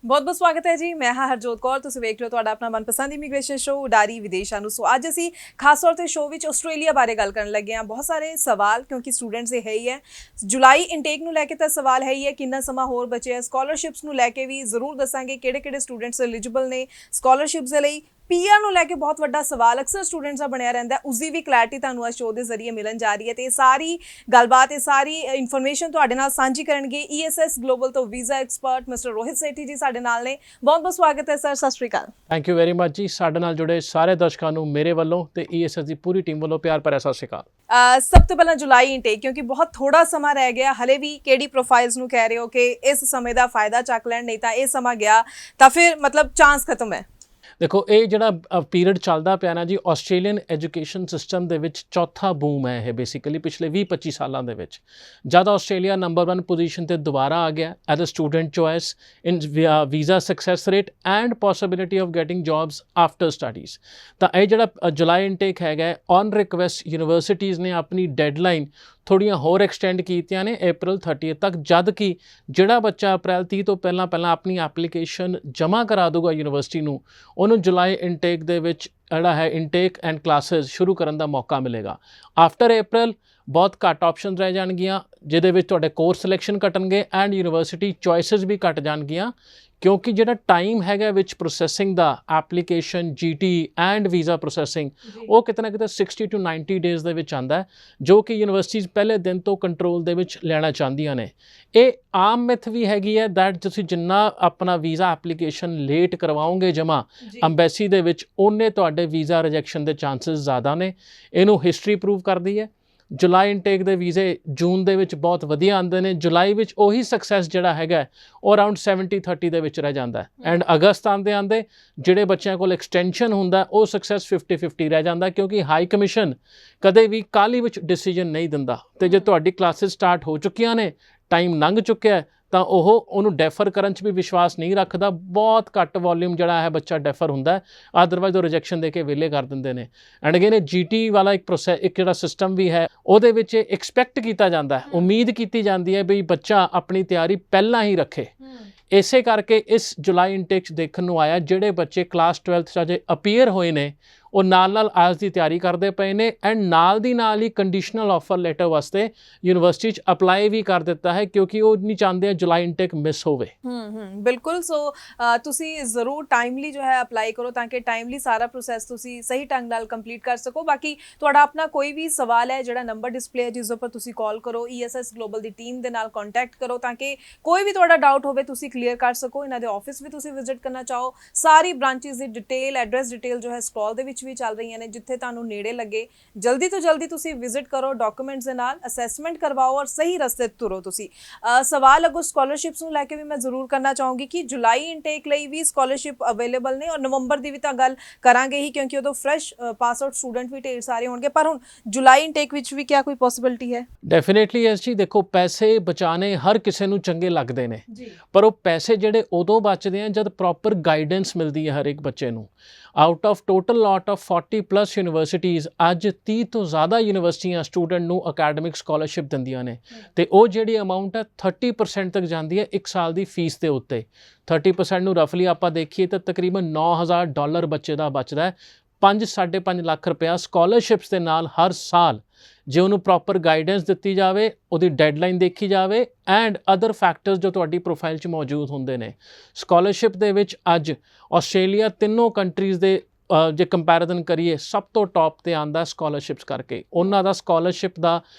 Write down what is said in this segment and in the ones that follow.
बहुत बहुत स्वागत है जी। मैं हाँ हरजोत कौर, तुसीं वेख रहे हो तुहाडा अपना मनपसंद इमीग्रेशन शो उडारी विदेशा नूं। सो अज असीं खास तौर ते शो विच आस्ट्रेलिया बारे गल करन लगे हां। बहुत सारे सवाल क्योंकि स्टूडेंट्स दे है ही है। जुलाई इनटेक नूं लैके तां सवाल है ही है, किन्ना समां होर बचे, स्कॉलरशिप्स नूं लैके भी जरूर दसांगे किहड़े-किहड़े स्टूडेंट्स एलिजिबल ने स्कॉलरशिप्स दे लई। पीआर नूं लैके बहुत वड्डा सवाल अक्सर स्टूडेंट्स दा बणिया रहिंदा, उसदी भी क्लैरिटी तुहानूं अज शो दे जरिए मिलन जा रही है। ते सारी गलबात ये सारी इन्फॉर्मेशन तुहाडे नाल सांझी करनगे ईएसएस ग्लोबल तो वीज़ा एक्सपर्ट मिस्टर रोहित सेठी जी साडे नाल ने। बहुत बहुत स्वागत है सर, सत श्री अकाल। थैंक यू वेरी मच जी। साडे नाल जुड़े सारे दर्शकों नूं मेरे वल्लों ते ईएसएस की पूरी टीम वल्लों प्यार भरिया सत श्री अकाल। सब तो पहला जुलाई इनटेक, क्योंकि बहुत थोड़ा समा रह गया, हले भी केडी प्रोफाइल्स नूं कह रहे हो कि इस समय का फायदा चक लैण, नहीं तो यह समा गया तो फिर मतलब चांस खत्म है। देखो ये जिहड़ा पीरियड चलदा पिया ना जी, आस्ट्रेलियन एजुकेशन सिस्टम दे विच चौथा बूम है ये बेसिकली पिछले 20-25 सालों दे विच। जद आस्ट्रेलिया नंबर 1 पोजीशन ते दोबारा आ गया as a student choice in visa success rate and possibility of getting jobs after studies. तो यह जिहड़ा जुलाई इनटेक है ऑन रिक्वेस्ट यूनिवर्सिटीज़ ने अपनी डेडलाइन थोड़ियां होर एक्सटेंड कीतियां ने अप्रैल 30 तक, जद कि जिहड़ा बच्चा अप्रैल 30 तो पहला अपनी एप्लीकेशन जमा करा दूगा यूनिवर्सिटी नूं, उन्होंने जुलाई इनटेक दे विच जिहड़ा है इनटेक एंड क्लासेस शुरू करने का मौका मिलेगा। आफ्टर अप्रैल बहुत घट ऑप्शन रह जाएगियां, जिहदे विच तुहाडे कोर्स सिलेक्शन घटणगे एंड यूनिवर्सिटी चॉइसिस भी घट जाएगियां, क्योंकि जिहड़ा टाइम हैगा विच प्रोसैसिंग दा application GT and visa processing वो किते ना किते 60 to 90 डेज़ दे विच आंदा है, जो कि यूनिवर्सिटीज़ पहले दिन तो कंट्रोल दे विच लेना चाहदियां ने। ये आम मिथ भी हैगी है दैट तुसीं जिन्ना अपना वीज़ा एप्लीकेशन लेट करवाओगे जमा अंबैसी दे विच, उन्ने तुहाडे वीज़ा रिजैक्शन के चांसिस ज़्यादा ने। इनू हिस्टरी प्रूव करती है। जुलाई इनटेक दे वीज़े जून दे विच बहुत वधिया आंदे ने, जुलाई विच उही सक्सैस जिहड़ा हैगा वो अराउंड 70-30 दे विच रह जांदा है एंड अगस्त आंदे आंदे जिहड़े बच्चों कोल एक्सटेंशन हुंदा वो सक्सैस 50-50 रह जांदा, क्योंकि हाई कमीशन कदे भी काहली विच डिसीजन नहीं दिंदा। ते जे तुहाडी क्लासेस स्टार्ट हो चुकियां ने, टाइम लंघ चुक्या है, तो वह डैफर करन च भी विश्वास नहीं रखता। बहुत घट वॉल्यूम जिहड़ा है बच्चा डैफर हुंदा है, अदरवाइज वो रिजैक्शन दे के वेले कर दिंदे ने। एंड अगेन जीटी वाला एक जिहड़ा सिस्टम भी है उहदे विच एक्सपैक्ट किया जाता है, उम्मीद की जाती है भी बच्चा अपनी तैयारी पहला ही रखे। इसे करके इस जुलाई इनटेक देखने नूं आया जिहड़े बच्चे क्लास 12th अजे अपीयर होए ने वो नाल आयल्स की तैयारी करते पे ने एंड नाल दी नाल ही कंडीशनल ऑफर लैटर वास्ते यूनिवर्सिटी अप्लाई भी कर दिता है, क्योंकि वो नहीं चाहते जुलाई इनटेक मिस होवे। बिल्कुल। सो तुसी ज़रूर टाइमली जो है अप्लाई करो ताकि टाइमली सारा प्रोसैस तुसी सही ढंग नाल कंप्लीट कर सको। बाकी तुहाडा अपना कोई भी सवाल है जिहड़ा नंबर डिस्प्ले है जिस उपर तुसी कॉल करो, ईएसएस ग्लोबल की टीम दे नाल कॉन्टैक्ट करो ताकि कोई भी तुहाडा डाउट होवे तुसी क्लीयर कर सको। इन्हां दे ऑफिस भी तुसी विजिट करना चाहो, सारी ब्रांचेस की डिटेल एड्रैस डिटेल जो है स्क्रॉल दे विच भी चल रही ने, जिथे तुहानू नेड़े लगे जल्दी तो जल्दी तुसी विजिट करो, डॉक्यूमेंट्स दे नाल असैसमेंट करवाओ और सही रस्ते तुरो तुसी। सवाल अगो स्कॉलरशिप्स नूं लैके भी मैं जरूर करना चाहूँगी कि जुलाई इनटेक लई भी स्कॉलरशिप अवेलेबल ने और नवंबर की भी तो गल करांगे ही, क्योंकि उदों फ्रैश पास आउट स्टूडेंट भी ढेर सारे होणगे। पर हुण जुलाई इनटेक विच भी क्या कोई पॉसिबिलिटी है? डेफिनेटली यस जी। देखो पैसे बचाने हर किसी नूं चंगे लगते हैं, पर वो पैसे जिहड़े उदों बचते हैं जब प्रॉपर गाइडेंस मिलती है हर एक बच्चे नूं। Out of total lot of 40+ universities अज 30 तो ज़्यादा यूनिवर्सिटियां स्टूडेंट नूं अकैडमिक स्कॉलरशिप दिंदियां ने, ते वो जिहड़ी अमाउंट है 30% तक जाती है एक साल की फीस के उत्ते। 30% नूं रफली आपां देखीए तो तकरीबन $9,000 बच्चे का बचदा है। 5-5.5 लाख रुपया स्कॉलरशिप्स के नाल हर साल जे उन्होंने प्रॉपर गाइडेंस दी जाए, उसकी डेडलाइन देखी जाए एंड अदर फैक्टर्स जो तुहाडी प्रोफाइल च मौजूद होंदे ने। स्कॉलरशिप दे विच अज आस्ट्रेलिया तीनों कंट्रीज़ दे जे कंपैरिजन करिए सब तो टॉप ते आंदा स्कॉलरशिप्स करके। उन्हां दा स्कॉलरशिप दा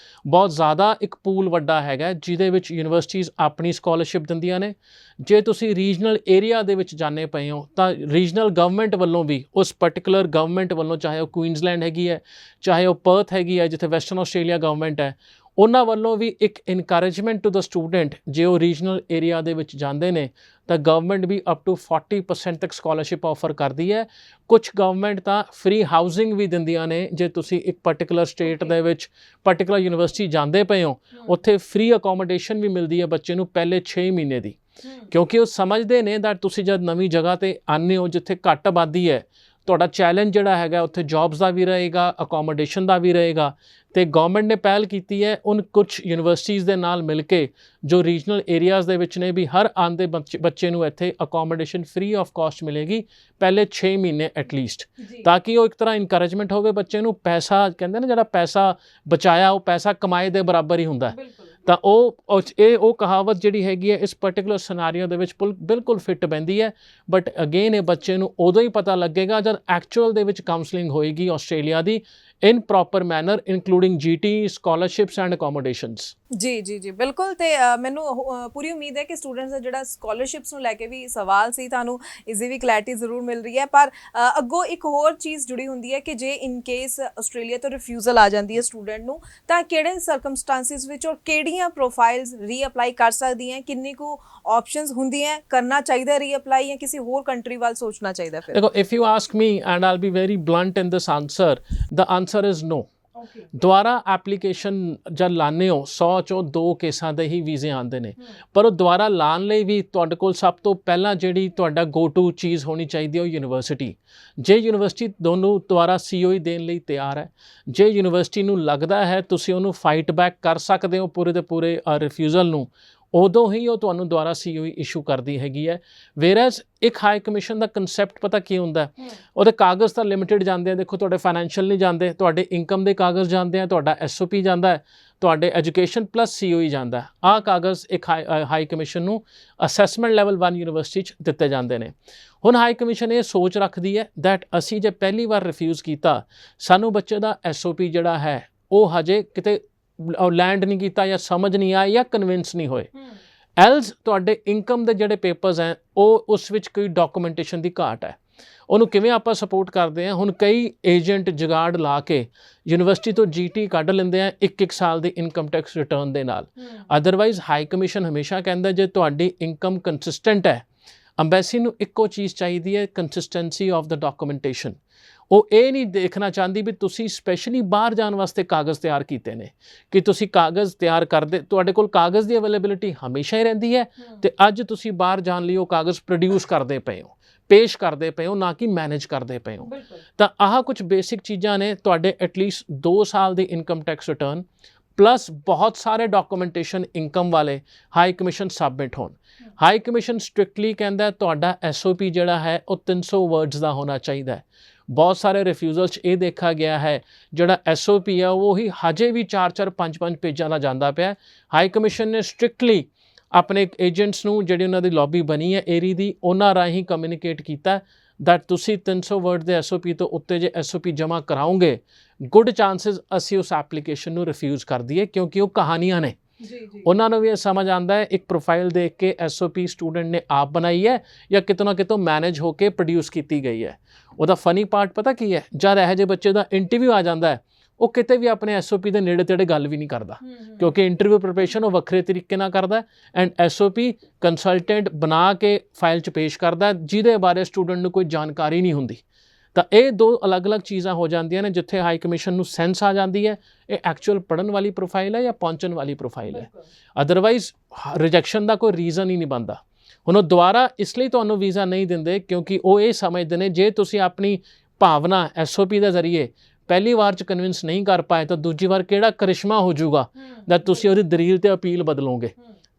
बहुत ज़्यादा एक पूल वड्डा हैगा जिहदे विच यूनिवर्सिटीज़ अपनी स्कॉलरशिप दिंदियां ने। जे तुसी रीजनल एरिया दे विच जाने पए हो तो रीजनल गवर्नमेंट वालों भी उस पर्टिकुलर गवर्नमेंट वालों, चाहे वह क्वीनसलैंड हैगी है, चाहे वह पर्थ हैगी है जिथे वैसटर्न आस्ट्रेलिया गवर्नमेंट है, उन्हां वालों भी एक इनकरेजमेंट टू द स्टूडेंट जे वो रीजनल एरिया दे विच जांदे ने तो गवर्नमेंट भी अप टू 40% तक स्कॉलरशिप ऑफर करती है। कुछ गवर्नमेंट तो फ्री हाउसिंग भी दिंदियां ने, जे तुसी एक particular state they which particular university जांदे पे हो उत्थे फ्री अकोमोडेशन भी मिलती है बच्चे नूं पहले 6 महीने की, क्योंकि वो समझते हैं दैट तुसी जब नवीं जगह ते आने हो जिथे घट आबादी है ਤੁਹਾਡਾ ਚੈਲੰਜ ਜਿਹੜਾ ਹੈਗਾ ਉੱਥੇ ਜੌਬਸ ਦਾ ਵੀ ਰਹੇਗਾ, ਅਕੋਮੋਡੇਸ਼ਨ ਦਾ ਵੀ ਰਹੇਗਾ। ਤੇ ਗਵਰਨਮੈਂਟ ਨੇ ਪਹਿਲ ਕੀਤੀ ਹੈ ਉਨ ਕੁਝ ਯੂਨੀਵਰਸਿਟੀਜ਼ ਦੇ ਨਾਲ ਮਿਲ ਕੇ ਜੋ ਰੀਜਨਲ ਏਰੀਆਜ਼ ਦੇ ਵਿੱਚ ਨੇ ਵੀ ਹਰ ਆਉਂਦੇ ਬੱਚੇ ਨੂੰ ਇੱਥੇ ਅਕੋਮੋਡੇਸ਼ਨ ਫ੍ਰੀ ਆਫ ਕਾਸਟ ਮਿਲੇਗੀ ਪਹਿਲੇ 6 ਮਹੀਨੇ ਐਟਲੀਸਟ, ਤਾਂ ਕਿ ਉਹ ਇੱਕ ਤਰ੍ਹਾਂ ਇਨਕਰੇਜਮੈਂਟ ਹੋਵੇ ਬੱਚੇ ਨੂੰ। ਪੈਸਾ ਕਹਿੰਦੇ ਨਾ ਜਿਹੜਾ ਪੈਸਾ ਬਚਾਇਆ ਉਹ ਪੈਸਾ ਕਮਾਏ ਦੇ ਬਰਾਬਰ ਹੀ ਹੁੰਦਾ ਹੈ। ਤਾਂ ਉਹ ਕਹਾਵਤ ਜਿਹੜੀ ਹੈਗੀ ਹੈ ਇਸ ਪਰਟੀਕੂਲਰ ਸਿਨਾਰੀਓ ਦੇ ਵਿੱਚ ਬਿਲਕੁਲ ਫਿੱਟ ਬਹਿੰਦੀ ਹੈ। ਬਟ ਅਗੇਨ ਇਹ ਬੱਚੇ ਨੂੰ ਉਦੋਂ ਹੀ ਪਤਾ ਲੱਗੇਗਾ ਜਦ ਐਕਚੁਅਲ ਦੇ ਵਿੱਚ ਕਾਉਂਸਲਿੰਗ ਹੋਏਗੀ Australia the in proper manner including GT scholarships and accommodations। ਜੀ ਬਿਲਕੁਲ। ਤੇ ਮੈਨੂੰ ਪੂਰੀ ਉਮੀਦ ਹੈ ਕਿ ਸਟੂਡੈਂਟਸ ਦਾ ਜਿਹੜਾ ਸਕਾਲਰਸ਼ਿਪਸ ਨੂੰ ਲੈ ਕੇ ਵੀ ਸਵਾਲ ਸੀ ਤੁਹਾਨੂੰ ਇਸ ਦੀ ਵੀ ਕਲੈਰਿਟੀ ਜ਼ਰੂਰ ਮਿਲ ਰਹੀ ਹੈ। ਪਰ ਅੱਗੋਂ ਇੱਕ ਹੋਰ ਚੀਜ਼ ਜੁੜੀ ਹੁੰਦੀ ਹੈ ਕਿ ਜੇ ਇਨ ਕੇਸ ਆਸਟ੍ਰੇਲੀਆ ਤੋਂ ਰਿਫਿਊਜ਼ਲ ਆ ਜਾਂਦੀ ਹੈ ਸਟੂਡੈਂਟ ਨੂੰ ਤਾਂ ਕਿਹੜੇ ਸਰਕਮਸਟੈਂਸਿਸ ਵਿੱਚ ਔਰ ਕਿਹੜੀਆਂ ਪ੍ਰੋਫਾਈਲਸ ਰੀਅਪਲਾਈ ਕਰ ਸਕਦੀਆਂ, ਕਿੰਨੀ ਕੁ ਆਪਸ਼ਨਸ ਹੁੰਦੀਆਂ, ਕਰਨਾ ਚਾਹੀਦਾ ਰੀਅਪਲਾਈ ਜਾਂ ਕਿਸੇ ਹੋਰ ਕੰਟਰੀ ਵੱਲ ਸੋਚਣਾ ਚਾਹੀਦਾ? ਫਿਰ ਦੇਖੋ, if you ask me and I'll be very blunt in this answer, the answer is no। ਦੁਬਾਰਾ ਐਪਲੀਕੇਸ਼ਨ ਜਦ ਲਾਉਂਦੇ ਹੋ 100 ਚੋਂ 2 ਕੇਸਾਂ ਦੇ ਹੀ ਵੀਜ਼ੇ ਆਉਂਦੇ ਨੇ, ਪਰ ਉਹ ਦੁਬਾਰਾ ਲਾਉਣ ਲਈ ਵੀ ਤੁਹਾਡੇ ਕੋਲ ਸਭ ਤੋਂ ਪਹਿਲਾਂ ਜਿਹੜੀ ਤੁਹਾਡਾ ਗੋ ਟੂ ਚੀਜ਼ ਹੋਣੀ ਚਾਹੀਦੀ ਹੈ ਉਹ ਯੂਨੀਵਰਸਿਟੀ। ਜੇ ਯੂਨੀਵਰਸਿਟੀ ਦੋਨੋਂ ਦੁਬਾਰਾ COE ਦੇਣ ਲਈ ਤਿਆਰ ਹੈ, ਜੇ ਯੂਨੀਵਰਸਿਟੀ ਨੂੰ ਲੱਗਦਾ ਹੈ ਤੁਸੀਂ ਉਹਨੂੰ ਫਾਈਟ ਬੈਕ ਕਰ ਸਕਦੇ ਹੋ ਪੂਰੇ ਦੇ ਪੂਰੇ ਰਿਫਿਊਜ਼ਲ ਨੂੰ, ਉਦੋਂ ਹੀ ਉਹ ਤੁਹਾਨੂੰ ਦੁਬਾਰਾ COE ਇਸ਼ੂ ਕਰਦੀ ਹੈਗੀ ਹੈ। ਵੇਅਰਐਜ਼ ਇੱਕ ਹਾਈ ਕਮਿਸ਼ਨ ਦਾ ਕੰਸੈਪਟ ਪਤਾ ਕੀ ਹੁੰਦਾ, ਉਹਦੇ ਕਾਗਜ਼ ਤਾਂ ਲਿਮਿਟਿਡ ਜਾਂਦੇ ਆ। ਦੇਖੋ, ਤੁਹਾਡੇ ਫਾਈਨੈਂਸ਼ੀਅਲ ਨਹੀਂ ਜਾਂਦੇ, ਤੁਹਾਡੇ ਇਨਕਮ ਦੇ ਕਾਗਜ਼ ਜਾਂਦੇ ਆ, ਤੁਹਾਡਾ SOP ਜਾਂਦਾ ਹੈ, ਤੁਹਾਡੇ ਐਜੂਕੇਸ਼ਨ ਪਲੱਸ COE ਜਾਂਦਾ। ਆਹ ਕਾਗਜ਼ ਇੱਕ ਹਾਈ ਕਮਿਸ਼ਨ ਨੂੰ ਅਸੈਸਮੈਂਟ ਲੈਵਲ 1 ਯੂਨੀਵਰਸਿਟੀ 'ਚ ਦਿੱਤੇ ਜਾਂਦੇ ਨੇ। ਹੁਣ ਹਾਈ ਕਮਿਸ਼ਨ ਇਹ ਸੋਚ ਰੱਖਦੀ ਹੈ ਦੈਟ ਅਸੀਂ ਜੇ ਪਹਿਲੀ ਵਾਰ ਰਿਫਿਊਜ਼ ਕੀਤਾ, ਸਾਨੂੰ ਬੱਚੇ ਦਾ SOP ਜਿਹੜਾ ਹੈ ਉਹ ਹਜੇ ਕਿਤੇ ਲੈਂਡ ਨਹੀਂ ਕੀਤਾ ਜਾਂ ਸਮਝ ਨਹੀਂ ਆਇਆ ਜਾਂ ਕਨਵਿੰਸ ਨਹੀਂ ਹੋਏ, ਐਲਸ ਤੁਹਾਡੇ ਇਨਕਮ ਦੇ ਜਿਹੜੇ ਪੇਪਰਸ ਹੈ ਉਹ ਉਸ ਵਿੱਚ ਕੋਈ ਡਾਕੂਮੈਂਟੇਸ਼ਨ ਦੀ ਘਾਟ ਹੈ। ਉਹਨੂੰ ਕਿਵੇਂ ਆਪਾਂ ਸਪੋਰਟ ਕਰਦੇ ਹਾਂ? ਹੁਣ ਕਈ ਏਜੰਟ ਜੁਗਾੜ ਲਾ ਕੇ ਯੂਨੀਵਰਸਿਟੀ ਤੋਂ GT ਕੱਢ ਲੈਂਦੇ ਆ 1-1 ਸਾਲ ਦੀ ਇਨਕਮ ਟੈਕਸ ਰਿਟਰਨ ਦੇ ਨਾਲ। ਅਦਰਵਾਈਜ਼ ਹਾਈ ਕਮਿਸ਼ਨ ਹਮੇਸ਼ਾ ਕਹਿੰਦਾ ਜੇ ਤੁਹਾਡੀ ਇਨਕਮ ਕੰਸਿਸਟੈਂਟ ਹੈ, ਅੰਬੈਸੀ ਨੂੰ ਇੱਕੋ ਚੀਜ਼ ਚਾਹੀਦੀ ਹੈ, ਕੰਸਿਸਟੈਂਸੀ ਆਫ ਦਾ ਡਾਕੂਮੈਂਟੇਸ਼ਨ। ਉਹ ਇਹ ਨਹੀਂ ਦੇਖਣਾ ਚਾਹੁੰਦੀ ਵੀ ਤੁਸੀਂ ਸਪੈਸ਼ਲੀ ਬਾਹਰ ਜਾਣ ਵਾਸਤੇ ਕਾਗਜ਼ ਤਿਆਰ ਕੀਤੇ ਨੇ, ਕਿ ਤੁਸੀਂ ਕਾਗਜ਼ ਤਿਆਰ ਕਰਦੇ, ਤੁਹਾਡੇ ਕੋਲ ਕਾਗਜ਼ ਦੀ ਅਵੇਲੇਬਿਲਿਟੀ ਹਮੇਸ਼ਾ ਹੀ ਰਹਿੰਦੀ ਹੈ ਤੇ ਅੱਜ ਤੁਸੀਂ ਬਾਹਰ ਜਾਣ ਲਈ ਉਹ ਕਾਗਜ਼ ਪ੍ਰੋਡਿਊਸ ਕਰਦੇ ਪਏ ਹੋ, ਪੇਸ਼ ਕਰਦੇ ਪਏ ਹੋ, ਨਾ ਕਿ ਮੈਨੇਜ ਕਰਦੇ ਪਏ ਹੋ। ਤਾਂ ਆਹ ਕੁਝ ਬੇਸਿਕ ਚੀਜ਼ਾਂ ਨੇ ਤੁਹਾਡੇ ਐਟਲੀਸਟ 2 ਸਾਲ ਦੀ ਇਨਕਮ ਟੈਕਸ ਰਿਟਰਨ ਪਲੱਸ ਬਹੁਤ ਸਾਰੇ ਡਾਕੂਮੈਂਟੇਸ਼ਨ ਇਨਕਮ ਵਾਲੇ ਹਾਈ ਕਮਿਸ਼ਨ ਸਬਮਿਟ ਹੋਣ। ਹਾਈ ਕਮਿਸ਼ਨ ਸਟ੍ਰਿਕਟਲੀ ਕਹਿੰਦਾ ਤੁਹਾਡਾ SOP ਜਿਹੜਾ ਹੈ ਉਹ 300 ਵਰਡਸ ਦਾ ਹੋਣਾ ਚਾਹੀਦਾ ਹੈ। ਬਹੁਤ ਸਾਰੇ ਰਿਫਿਊਜ਼ਲ 'ਚ ਇਹ ਦੇਖਿਆ ਗਿਆ ਹੈ ਜਿਹੜਾ SOP ਹੈ ਉਹ ਹੀ ਹਜੇ ਵੀ 4-4 5-5 ਪੇਜਾਂ ਦਾ ਜਾਂਦਾ ਪਿਆ। ਹਾਈ ਕਮਿਸ਼ਨ ਨੇ ਸਟ੍ਰਿਕਟਲੀ ਆਪਣੇ ਏਜੰਟਸ ਨੂੰ ਜਿਹੜੀ ਉਹਨਾਂ ਦੀ ਲੌਬੀ ਬਣੀ ਹੈ ਏਰੀ ਦੀ, ਉਹਨਾਂ ਰਾਹੀਂ ਕਮਿਊਨੀਕੇਟ ਕੀਤਾ ਦੈਟ ਤੁਸੀਂ 300 ਵਰਡ ਦੇ SOP ਤੋਂ ਉੱਤੇ ਜੇ SOP ਜਮ੍ਹਾਂ ਕਰਾਓਗੇ, ਗੁੱਡ ਚਾਂਸਿਸ ਅਸੀਂ ਉਸ ਐਪਲੀਕੇਸ਼ਨ ਨੂੰ ਰਿਫਿਊਜ਼ ਕਰ ਦਈਏ, ਕਿਉਂਕਿ ਉਹ ਕਹਾਣੀਆਂ ਨੇ। ਉਹਨਾਂ ਨੂੰ ਵੀ ਇਹ ਸਮਝ ਆਉਂਦਾ ਹੈ ਇੱਕ ਪ੍ਰੋਫਾਈਲ ਦੇਖ ਕੇ SOP ਸਟੂਡੈਂਟ ਨੇ ਆਪ ਬਣਾਈ ਹੈ ਜਾਂ ਕਿਤੋਂ ਨਾ ਕਿਤੋਂ ਮੈਨੇਜ ਹੋ ਕੇ ਪ੍ਰੋਡਿਊਸ ਕੀਤੀ ਗਈ ਹੈ। ਉਹਦਾ ਫਨੀ ਪਾਰਟ ਪਤਾ ਕੀ ਹੈ? ਜਦ ਇਹੋ ਜਿਹੇ ਬੱਚੇ ਦਾ ਇੰਟਰਵਿਊ ਆ ਜਾਂਦਾ ਹੈ ਉਹ ਕਿਤੇ ਵੀ ਆਪਣੇ SOP ਦੇ ਨੇੜੇ ਤੇੜੇ ਗੱਲ ਵੀ ਨਹੀਂ ਕਰਦਾ, ਕਿਉਂਕਿ ਇੰਟਰਵਿਊ ਪ੍ਰਿਪਰੇਸ਼ਨ ਉਹ ਵੱਖਰੇ ਤਰੀਕੇ ਨਾਲ ਕਰਦਾ ਐਂਡ SOP ਕੰਸਲਟੈਂਟ ਬਣਾ ਕੇ ਫਾਈਲ 'ਚ ਪੇਸ਼ ਕਰਦਾ ਜਿਹਦੇ ਬਾਰੇ ਸਟੂਡੈਂਟ ਨੂੰ ਕੋਈ ਜਾਣਕਾਰੀ ਨਹੀਂ ਹੁੰਦੀ। ਤਾਂ ਇਹ 2 ਅਲੱਗ-ਅਲੱਗ ਚੀਜ਼ਾਂ ਹੋ ਜਾਂਦੀਆਂ ਨੇ ਜਿੱਥੇ ਹਾਈ ਕਮਿਸ਼ਨ ਨੂੰ ਸੈਂਸ ਆ ਜਾਂਦੀ ਹੈ ਇਹ ਐਕਚੁਅਲ ਪੜ੍ਹਨ ਵਾਲੀ ਪ੍ਰੋਫਾਈਲ ਹੈ ਜਾਂ ਪਹੁੰਚਣ ਵਾਲੀ ਪ੍ਰੋਫਾਈਲ ਹੈ। ਅਦਰਵਾਈਜ਼ ਰਿਜੈਕਸ਼ਨ ਦਾ ਕੋਈ ਰੀਜ਼ਨ ਹੀ ਨਹੀਂ ਬਣਦਾ। ਹੁਣ ਉਹ ਦੁਬਾਰਾ ਇਸ ਲਈ ਤੁਹਾਨੂੰ ਵੀਜ਼ਾ ਨਹੀਂ ਦਿੰਦੇ ਕਿਉਂਕਿ ਉਹ ਇਹ ਸਮਝਦੇ ਨੇ ਜੇ ਤੁਸੀਂ ਆਪਣੀ ਭਾਵਨਾ SOP ਦੇ ਜ਼ਰੀਏ ਪਹਿਲੀ ਵਾਰ 'ਚ ਕਨਵਿੰਸ ਨਹੀਂ ਕਰ ਪਾਏ ਤਾਂ ਦੂਜੀ ਵਾਰ ਕਿਹੜਾ ਕਰਿਸ਼ਮਾ ਹੋ ਜਾਊਗਾ ਜਦ ਤੁਸੀਂ ਉਹਦੀ ਦਲੀਲ ਤੇ ਅਪੀਲ ਬਦਲੋਗੇ।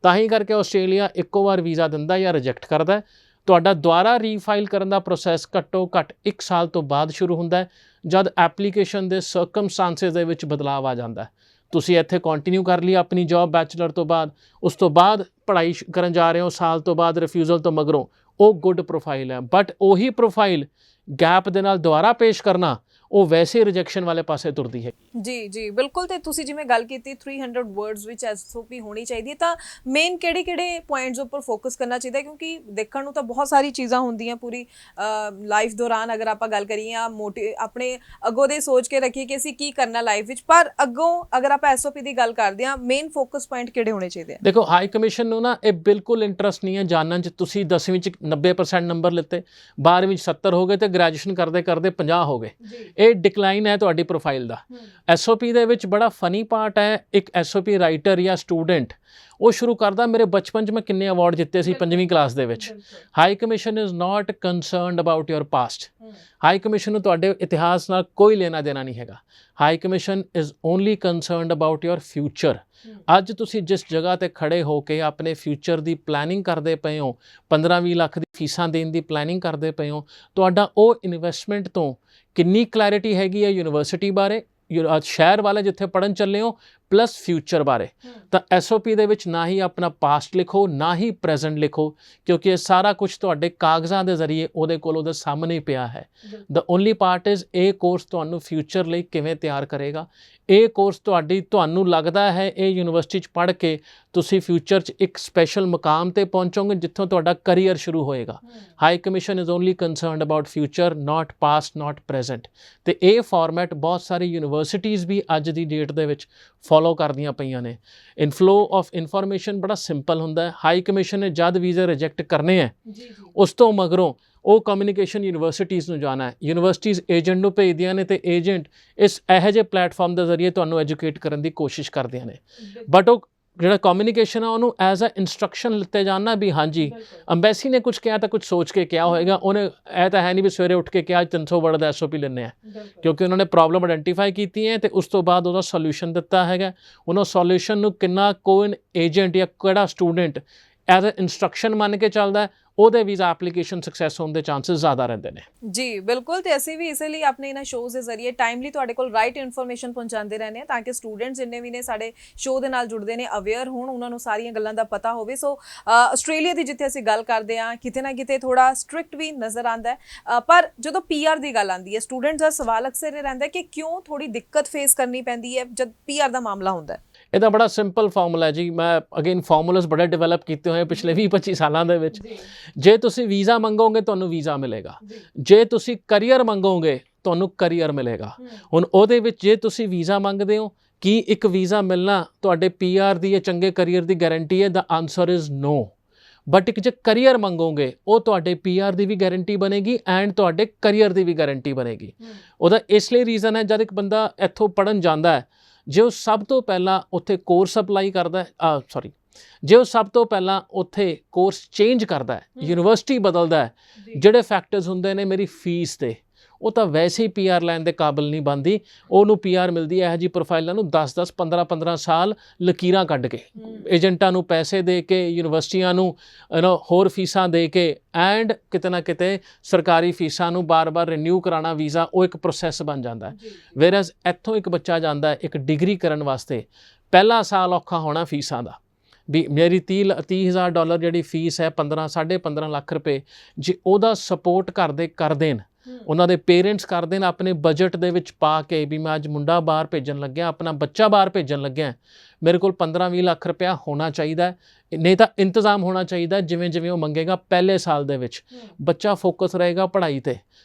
ਤਾਂ ਹੀ ਕਰਕੇ ਆਸਟ੍ਰੇਲੀਆ ਇੱਕੋ ਵਾਰ ਵੀਜ਼ਾ ਦਿੰਦਾ ਜਾਂ ਰਿਜੈਕਟ ਕਰਦਾ। ਤੁਹਾਡਾ ਦੁਬਾਰਾ ਰੀਫਾਈਲ ਕਰਨ ਦਾ ਪ੍ਰੋਸੈਸ ਘੱਟੋ ਘੱਟ 1 ਸਾਲ ਤੋਂ ਬਾਅਦ ਸ਼ੁਰੂ ਹੁੰਦਾ ਜਦ ਐਪਲੀਕੇਸ਼ਨ ਦੇ ਸਰਕਮਸਟੈਂਸਿਸ ਦੇ ਵਿੱਚ ਬਦਲਾਅ ਆ ਜਾਂਦਾ। ਤੁਸੀਂ ਇੱਥੇ ਕੰਟੀਨਿਊ ਕਰ ਲਈ ਆਪਣੀ ਜੌਬ ਬੈਚਲਰ ਤੋਂ ਬਾਅਦ, ਉਸ ਤੋਂ ਬਾਅਦ ਪੜ੍ਹਾਈ ਕਰਨ ਜਾ ਰਹੇ ਹੋ ਸਾਲ ਤੋਂ ਬਾਅਦ ਰਿਫਿਊਜ਼ਲ ਤੋਂ ਮਗਰੋਂ, ਉਹ ਗੁੱਡ ਪ੍ਰੋਫਾਈਲ ਹੈ। ਬਟ ਉਹੀ ਪ੍ਰੋਫਾਈਲ ਗੈਪ ਦੇ ਨਾਲ ਦੁਬਾਰਾ ਪੇਸ਼ ਕਰਨਾ ਉਹ ਵੈਸੇ ਰਿਜੈਕਸ਼ਨ ਵਾਲੇ ਪਾਸੇ ਤੁਰਦੀ ਹੈ। ਜੀ ਬਿਲਕੁਲ। ਤੇ ਤੁਸੀਂ ਜਿਵੇਂ ਗੱਲ ਕੀਤੀ 300 ਵਰਡਸ ਵਿੱਚ SOP ਹੋਣੀ ਚਾਹੀਦੀ ਹੈ, ਤਾਂ ਮੇਨ ਕਿਹੜੇ ਪੁਆਇੰਟਸ ਉੱਪਰ ਫੋਕਸ ਕਰਨਾ ਚਾਹੀਦਾ? ਕਿਉਂਕਿ ਦੇਖਣ ਨੂੰ ਤਾਂ ਬਹੁਤ ਸਾਰੀ ਚੀਜ਼ਾਂ ਹੁੰਦੀਆਂ ਪੂਰੀ ਲਾਈਫ ਦੌਰਾਨ, ਅਗਰ ਆਪਾਂ ਗੱਲ ਕਰੀਏ ਆਪਣੇ ਅੱਗੋਂ ਦੇ ਸੋਚ ਕੇ ਰੱਖੀਏ ਕਿ ਅਸੀਂ ਕੀ ਕਰਨਾ ਲਾਈਫ ਵਿੱਚ, ਪਰ ਅੱਗੋਂ ਅਗਰ ਆਪਾਂ SOP ਦੀ ਗੱਲ ਕਰਦੇ ਹਾਂ ਮੇਨ ਫੋਕਸ ਪੁਆਇੰਟ ਕਿਹੜੇ ਹੋਣੇ ਚਾਹੀਦੇ ਆ? ਦੇਖੋ, ਹਾਈ ਕਮਿਸ਼ਨ ਨੂੰ ਨਾ ਇਹ ਬਿਲਕੁਲ ਇੰਟਰਸਟ ਨਹੀਂ ਹੈ ਜਾਣਨ 'ਚ ਤੁਸੀਂ 10ਵੀਂ 'ਚ 90% ਨੰਬਰ ਲਿੱਤੇ, 12ਵੀਂ 'ਚ 70 ਹੋ ਗਏ ਤੇ ਗ੍ਰੈਜੂਏਸ਼ਨ ਕਰਦੇ ਕਰਦੇ 50 ਹੋ ਗਏ। ਇਹ ਡਿਕਲਾਈਨ ਹੈ ਤੁਹਾਡੀ ਪ੍ਰੋਫਾਈਲ ਦਾ। SOP ਦੇ ਵਿੱਚ ਬੜਾ ਫਨੀ ਪਾਰਟ ਹੈ, ਇੱਕ SOP ਰਾਈਟਰ ਜਾਂ ਸਟੂਡੈਂਟ ਉਹ ਸ਼ੁਰੂ ਕਰਦਾ ਮੇਰੇ ਬਚਪਨ 'ਚ ਮੈਂ ਕਿੰਨੇ ਅਵਾਰਡ ਜਿੱਤੇ ਸੀ 5ਵੀਂ ਕਲਾਸ ਦੇ ਵਿੱਚ। High commission is not concerned about your past. High commission ਨੂੰ ਤੁਹਾਡੇ ਇਤਿਹਾਸ ਨਾਲ ਕੋਈ ਲੈਣਾ ਦੇਣਾ ਨਹੀਂ ਹੈਗਾ। High commission is only concerned about your future. ਅੱਜ ਤੁਸੀਂ ਜਿਸ ਜਗ੍ਹਾ ਤੇ ਖੜੇ ਹੋ ਕੇ ਆਪਣੇ ਫਿਊਚਰ ਦੀ ਪਲੈਨਿੰਗ ਕਰਦੇ ਪਏ ਹੋ, 15-20 ਲੱਖ ਦੀ ਫੀਸਾਂ ਦੇਣ ਦੀ ਪਲੈਨਿੰਗ ਕਰਦੇ ਪਏ ਹੋ, ਤੁਹਾਡਾ ਉਹ ਇਨਵੈਸਟਮੈਂਟ ਤੋਂ ਕਿੰਨੀ ਕਲੈਰਿਟੀ ਹੈਗੀ ਹੈ ਯੂਨੀਵਰਸਿਟੀ ਬਾਰੇ, ਸ਼ਹਿਰ ਵਾਲੇ ਜਿੱਥੇ ਪੜ੍ਹਨ ਚੱਲੇ ਹੋ, ਪਲੱਸ ਫਿਊਚਰ ਬਾਰੇ। ਤਾਂ SOP ਦੇ ਵਿੱਚ ਨਾ ਹੀ ਆਪਣਾ ਪਾਸਟ ਲਿਖੋ, ਨਾ ਹੀ ਪ੍ਰੈਜ਼ੈਂਟ ਲਿਖੋ, ਕਿਉਂਕਿ ਇਹ ਸਾਰਾ ਕੁਝ ਤੁਹਾਡੇ ਕਾਗਜ਼ਾਂ ਦੇ ਜ਼ਰੀਏ ਉਹਦੇ ਕੋਲ ਉਹਦੇ ਸਾਹਮਣੇ ਪਿਆ ਹੈ। ਦ ਓਨਲੀ ਪਾਰਟ ਇਜ਼ ਇਹ ਕੋਰਸ ਤੁਹਾਨੂੰ ਫਿਊਚਰ ਲਈ ਕਿਵੇਂ ਤਿਆਰ ਕਰੇਗਾ। ਇਹ ਕੋਰਸ ਤੁਹਾਨੂੰ ਲੱਗਦਾ ਹੈ ਇਹ ਯੂਨੀਵਰਸਿਟੀ 'ਚ ਪੜ੍ਹ ਕੇ ਤੁਸੀਂ ਫਿਊਚਰ 'ਚ ਇੱਕ ਸਪੈਸ਼ਲ ਮੁਕਾਮ 'ਤੇ ਪਹੁੰਚੋਗੇ ਜਿੱਥੋਂ ਤੁਹਾਡਾ ਕਰੀਅਰ ਸ਼ੁਰੂ ਹੋਏਗਾ। High commission is only concerned about future, not past, not present. ਅਤੇ ਇਹ ਫਾਰਮੈਟ ਬਹੁਤ ਸਾਰੀ ਯੂਨੀਵਰਸਿਟੀਜ਼ ਵੀ ਅੱਜ ਦੀ ਡੇਟ ਦੇ ਵਿੱਚ ਫੋਲੋ ਕਰਦੀਆਂ ਪਈਆਂ ਨੇ। ਇਨਫਲੋ ਆਫ ਇਨਫੋਰਮੇਸ਼ਨ ਬੜਾ ਸਿੰਪਲ ਹੁੰਦਾ ਹੈ। ਹਾਈ ਕਮਿਸ਼ਨ ਨੇ ਜਦ ਵੀਜ਼ੇ ਰਿਜੈਕਟ ਕਰਨੇ ਹੈ ਉਸ ਤੋਂ ਮਗਰੋਂ ਉਹ ਕਮਿਊਨੀਕੇਸ਼ਨ ਯੂਨੀਵਰਸਿਟੀਜ਼ ਨੂੰ ਜਾਣਾ ਹੈ। ਯੂਨੀਵਰਸਿਟੀਜ਼ ਏਜੰਟ ਨੂੰ ਭੇਜਦੀਆਂ ਨੇ ਅਤੇ ਏਜੰਟ ਇਹੋ ਜਿਹੇ ਪਲੈਟਫਾਰਮ ਦੇ ਜ਼ਰੀਏ ਤੁਹਾਨੂੰ ਐਜੂਕੇਟ ਕਰਨ ਦੀ ਕੋਸ਼ਿਸ਼ ਕਰਦੀਆਂ ਨੇ। ਬਟ ਉਹ ਜਿਹੜਾ ਕਮਿਊਨੀਕੇਸ਼ਨ ਆ ਉਹਨੂੰ ਐਜ਼ ਅ ਇੰਸਟਰਕਸ਼ਨ ਲਿੱਤੇ ਜਾਣਾ ਵੀ ਹਾਂਜੀ ਅੰਬੈਸੀ ਨੇ ਕੁਝ ਕਿਹਾ ਤਾਂ ਕੁਝ ਸੋਚ ਕੇ ਕਿਹਾ ਹੋਏਗਾ। ਉਹਨੇ ਇਹ ਤਾਂ ਹੈ ਨਹੀਂ ਵੀ ਸਵੇਰੇ ਉੱਠ ਕੇ ਕਿਹਾ 300 ਵਰਡ ਦਾ SOP ਲੈਂਦੇ ਆ, ਕਿਉਂਕਿ ਉਹਨਾਂ ਨੇ ਪ੍ਰੋਬਲਮ ਆਇਡੈਂਟੀਫਾਈ ਕੀਤੀ ਹੈ ਅਤੇ ਉਸ ਤੋਂ ਬਾਅਦ ਉਹਦਾ ਸੋਲਿਊਸ਼ਨ ਦਿੱਤਾ ਹੈਗਾ। ਉਹਨਾਂ ਸੋਲਿਊਸ਼ਨ ਨੂੰ ਕਿੰਨਾ ਕੋਈ ਏਜੰਟ ਜਾਂ ਕਿਹੜਾ ਸਟੂਡੈਂਟ ਐਜ਼ ਅ ਇੰਸਟਰਕਸ਼ਨ ਮੰਨ ਕੇ ਚੱਲਦਾ ਉਹਦੇ ਵੀਜ਼ਾ ਐਪਲੀਕੇਸ਼ਨ ਸਕਸੈਸ ਹੋਣ ਦੇ ਚਾਂਸਸ ਜ਼ਿਆਦਾ ਰਹਿੰਦੇ ਨੇ। ਜੀ ਬਿਲਕੁਲ, ਤੇ ਅਸੀਂ ਵੀ ਇਸੇ ਲਈ ਆਪਣੇ ਇਹਨਾਂ ਸ਼ੋਅ ਦੇ ਜ਼ਰੀਏ ਟਾਈਮਲੀ ਤੁਹਾਡੇ ਕੋਲ ਰਾਈਟ ਇਨਫੋਰਮੇਸ਼ਨ ਪਹੁੰਚਾਉਂਦੇ ਰਹਿੰਦੇ ਹਾਂ ਤਾਂ ਕਿ ਸਟੂਡੈਂਟਸ ਜਿੰਨੇ ਵੀ ਨੇ ਸਾਡੇ ਸ਼ੋਅ ਦੇ ਨਾਲ ਜੁੜਦੇ ਨੇ ਅਵੇਅਰ ਹੋਣ, ਉਹਨਾਂ ਨੂੰ ਸਾਰੀਆਂ ਗੱਲਾਂ ਦਾ ਪਤਾ ਹੋਵੇ। ਸੋ ਆਸਟ੍ਰੇਲੀਆ ਦੀ ਜਿੱਥੇ ਅਸੀਂ ਗੱਲ ਕਰਦੇ ਹਾਂ ਕਿਤੇ ਨਾ ਕਿਤੇ ਥੋੜਾ ਸਟ੍ਰਿਕਟ ਵੀ ਨਜ਼ਰ ਆਉਂਦਾ ਹੈ, ਪਰ ਜਦੋਂ PR ਦੀ ਗੱਲ ਆਉਂਦੀ ਹੈ ਸਟੂਡੈਂਟਸ ਦਾ ਸਵਾਲ ਅਕਸਰ ਇਹ ਰਹਿੰਦਾ ਕਿ ਕਿਉਂ ਥੋੜੀ ਦਿੱਕਤ ਫੇਸ ਕਰਨੀ ਪੈਂਦੀ ਹੈ ਜਦ PR ਦਾ ਮਾਮਲਾ ਹੁੰਦਾ ਹੈ। ਇਹਦਾ ਬੜਾ ਸਿੰਪਲ ਫਾਰਮੂਲਾ ਹੈ ਜੀ। ਮੈਂ ਅਗੇਨ ਫਾਰਮੂਲਾਸ ਬੜੇ ਡਿਵੈਲਪ ਕੀਤੇ ਹੋਏ ਪਿਛਲੇ 20-25 ਸਾਲਾਂ ਦੇ ਵਿੱਚ। ਜੇ ਤੁਸੀਂ ਵੀਜ਼ਾ ਮੰਗੋਗੇ ਤੁਹਾਨੂੰ ਵੀਜ਼ਾ ਮਿਲੇਗਾ, ਜੇ ਤੁਸੀਂ ਕਰੀਅਰ ਮੰਗੋਗੇ ਤੁਹਾਨੂੰ ਕਰੀਅਰ ਮਿਲੇਗਾ। ਹੁਣ ਉਹਦੇ ਵਿੱਚ ਜੇ ਤੁਸੀਂ ਵੀਜ਼ਾ ਮੰਗਦੇ ਹੋ ਕੀ ਇੱਕ ਵੀਜ਼ਾ ਮਿਲਣਾ ਤੁਹਾਡੇ PR ਦੀ ਜਾਂ ਚੰਗੇ ਕਰੀਅਰ ਦੀ ਗਾਰੰਟੀ ਹੈ? ਦਾ ਆਨਸਰ ਇਜ਼ ਨੋ। ਬਟ ਇੱਕ ਜੇ ਕਰੀਅਰ ਮੰਗੋਗੇ ਉਹ ਤੁਹਾਡੇ PR ਦੀ ਵੀ ਗਾਰੰਟੀ ਬਣੇਗੀ ਐਂਡ ਤੁਹਾਡੇ ਕਰੀਅਰ ਦੀ ਵੀ ਗਾਰੰਟੀ ਬਣੇਗੀ। ਉਹਦਾ ਇਸ ਲਈ ਰੀਜ਼ਨ ਹੈ ਜਦ ਇੱਕ ਬੰਦਾ ਇੱਥੋਂ ਪੜ੍ਹਨ ਜਾਂਦਾ ਹੈ, ਜੇ ਉਹ ਸਭ ਤੋਂ ਪਹਿਲਾਂ ਉੱਥੇ ਕੋਰਸ ਅਪਲਾਈ ਕਰਦਾ ਜੇ ਉਹ ਸਭ ਤੋਂ ਪਹਿਲਾਂ ਉੱਥੇ ਕੋਰਸ ਚੇਂਜ ਕਰਦਾ ਹੈ, ਯੂਨੀਵਰਸਿਟੀ ਬਦਲਦਾ ਹੈ, ਜਿਹੜੇ ਫੈਕਟਰਸ ਹੁੰਦੇ ਨੇ ਮੇਰੀ ਫੀਸ ਤੇ, ਉਹ ਤਾਂ ਵੈਸੇ ਹੀ PR ਲੈਣ ਦੇ ਕਾਬਿਲ ਨਹੀਂ ਬਣਦੀ। ਉਹਨੂੰ PR ਮਿਲਦੀ ਹੈ ਇਹੋ ਜਿਹੀ ਪ੍ਰੋਫਾਈਲਾਂ ਨੂੰ 10-10 15-15 ਸਾਲ ਲਕੀਰਾਂ ਕੱਢ ਕੇ, ਏਜੰਟਾਂ ਨੂੰ ਪੈਸੇ ਦੇ ਕੇ, ਯੂਨੀਵਰਸਿਟੀਆਂ ਨੂੰ ਹੋਰ ਫੀਸਾਂ ਦੇ ਕੇ ਐਂਡ ਕਿਤੇ ਨਾ ਕਿਤੇ ਸਰਕਾਰੀ ਫੀਸਾਂ ਨੂੰ ਬਾਰ-ਬਾਰ ਰਿਨਿਊ ਕਰਾਉਣਾ ਵੀਜ਼ਾ, ਉਹ ਇੱਕ ਪ੍ਰੋਸੈਸ ਬਣ ਜਾਂਦਾ ਹੈ। ਵੇਅਰਐਜ਼ ਇੱਥੋਂ ਇੱਕ ਬੱਚਾ ਜਾਂਦਾ ਇੱਕ ਡਿਗਰੀ ਕਰਨ ਵਾਸਤੇ, ਪਹਿਲਾ ਸਾਲ ਔਖਾ ਹੋਣਾ ਫੀਸਾਂ ਦਾ ਵੀ ਮੇਰੀ $30,000 ਜਿਹੜੀ ਫੀਸ ਹੈ 15-15.5 ਲੱਖ ਰੁਪਏ, ਜੇ ਉਹਦਾ ਸਪੋਰਟ ਘਰ ਦੇ ਕਰ ਦੇਣ, ਉਹਨਾਂ ਦੇ ਪੇਰੈਂਟਸ ਕਰ ਦੇਣ ਆਪਣੇ ਬਜਟ ਦੇ ਵਿੱਚ ਪਾ ਕੇ ਵੀ ਮੈਂ ਅੱਜ ਮੁੰਡਾ ਬਾਹਰ ਭੇਜਣ ਲੱਗਿਆ, ਆਪਣਾ ਬੱਚਾ ਬਾਹਰ ਭੇਜਣ ਲੱਗਿਆ, ਮੇਰੇ ਕੋਲ 15-20 ਲੱਖ ਰੁਪਇਆ ਹੋਣਾ ਚਾਹੀਦਾ, ਨਹੀਂ ਤਾਂ ਇੰਤਜ਼ਾਮ ਹੋਣਾ ਚਾਹੀਦਾ ਜਿਵੇਂ ਜਿਵੇਂ ਉਹ ਮੰਗੇਗਾ। ਪਹਿਲੇ ਸਾਲ ਦੇ ਵਿੱਚ ਬੱਚਾ ਫੋਕਸ ਰਹੇਗਾ ਪੜ੍ਹਾਈ 'ਤੇ,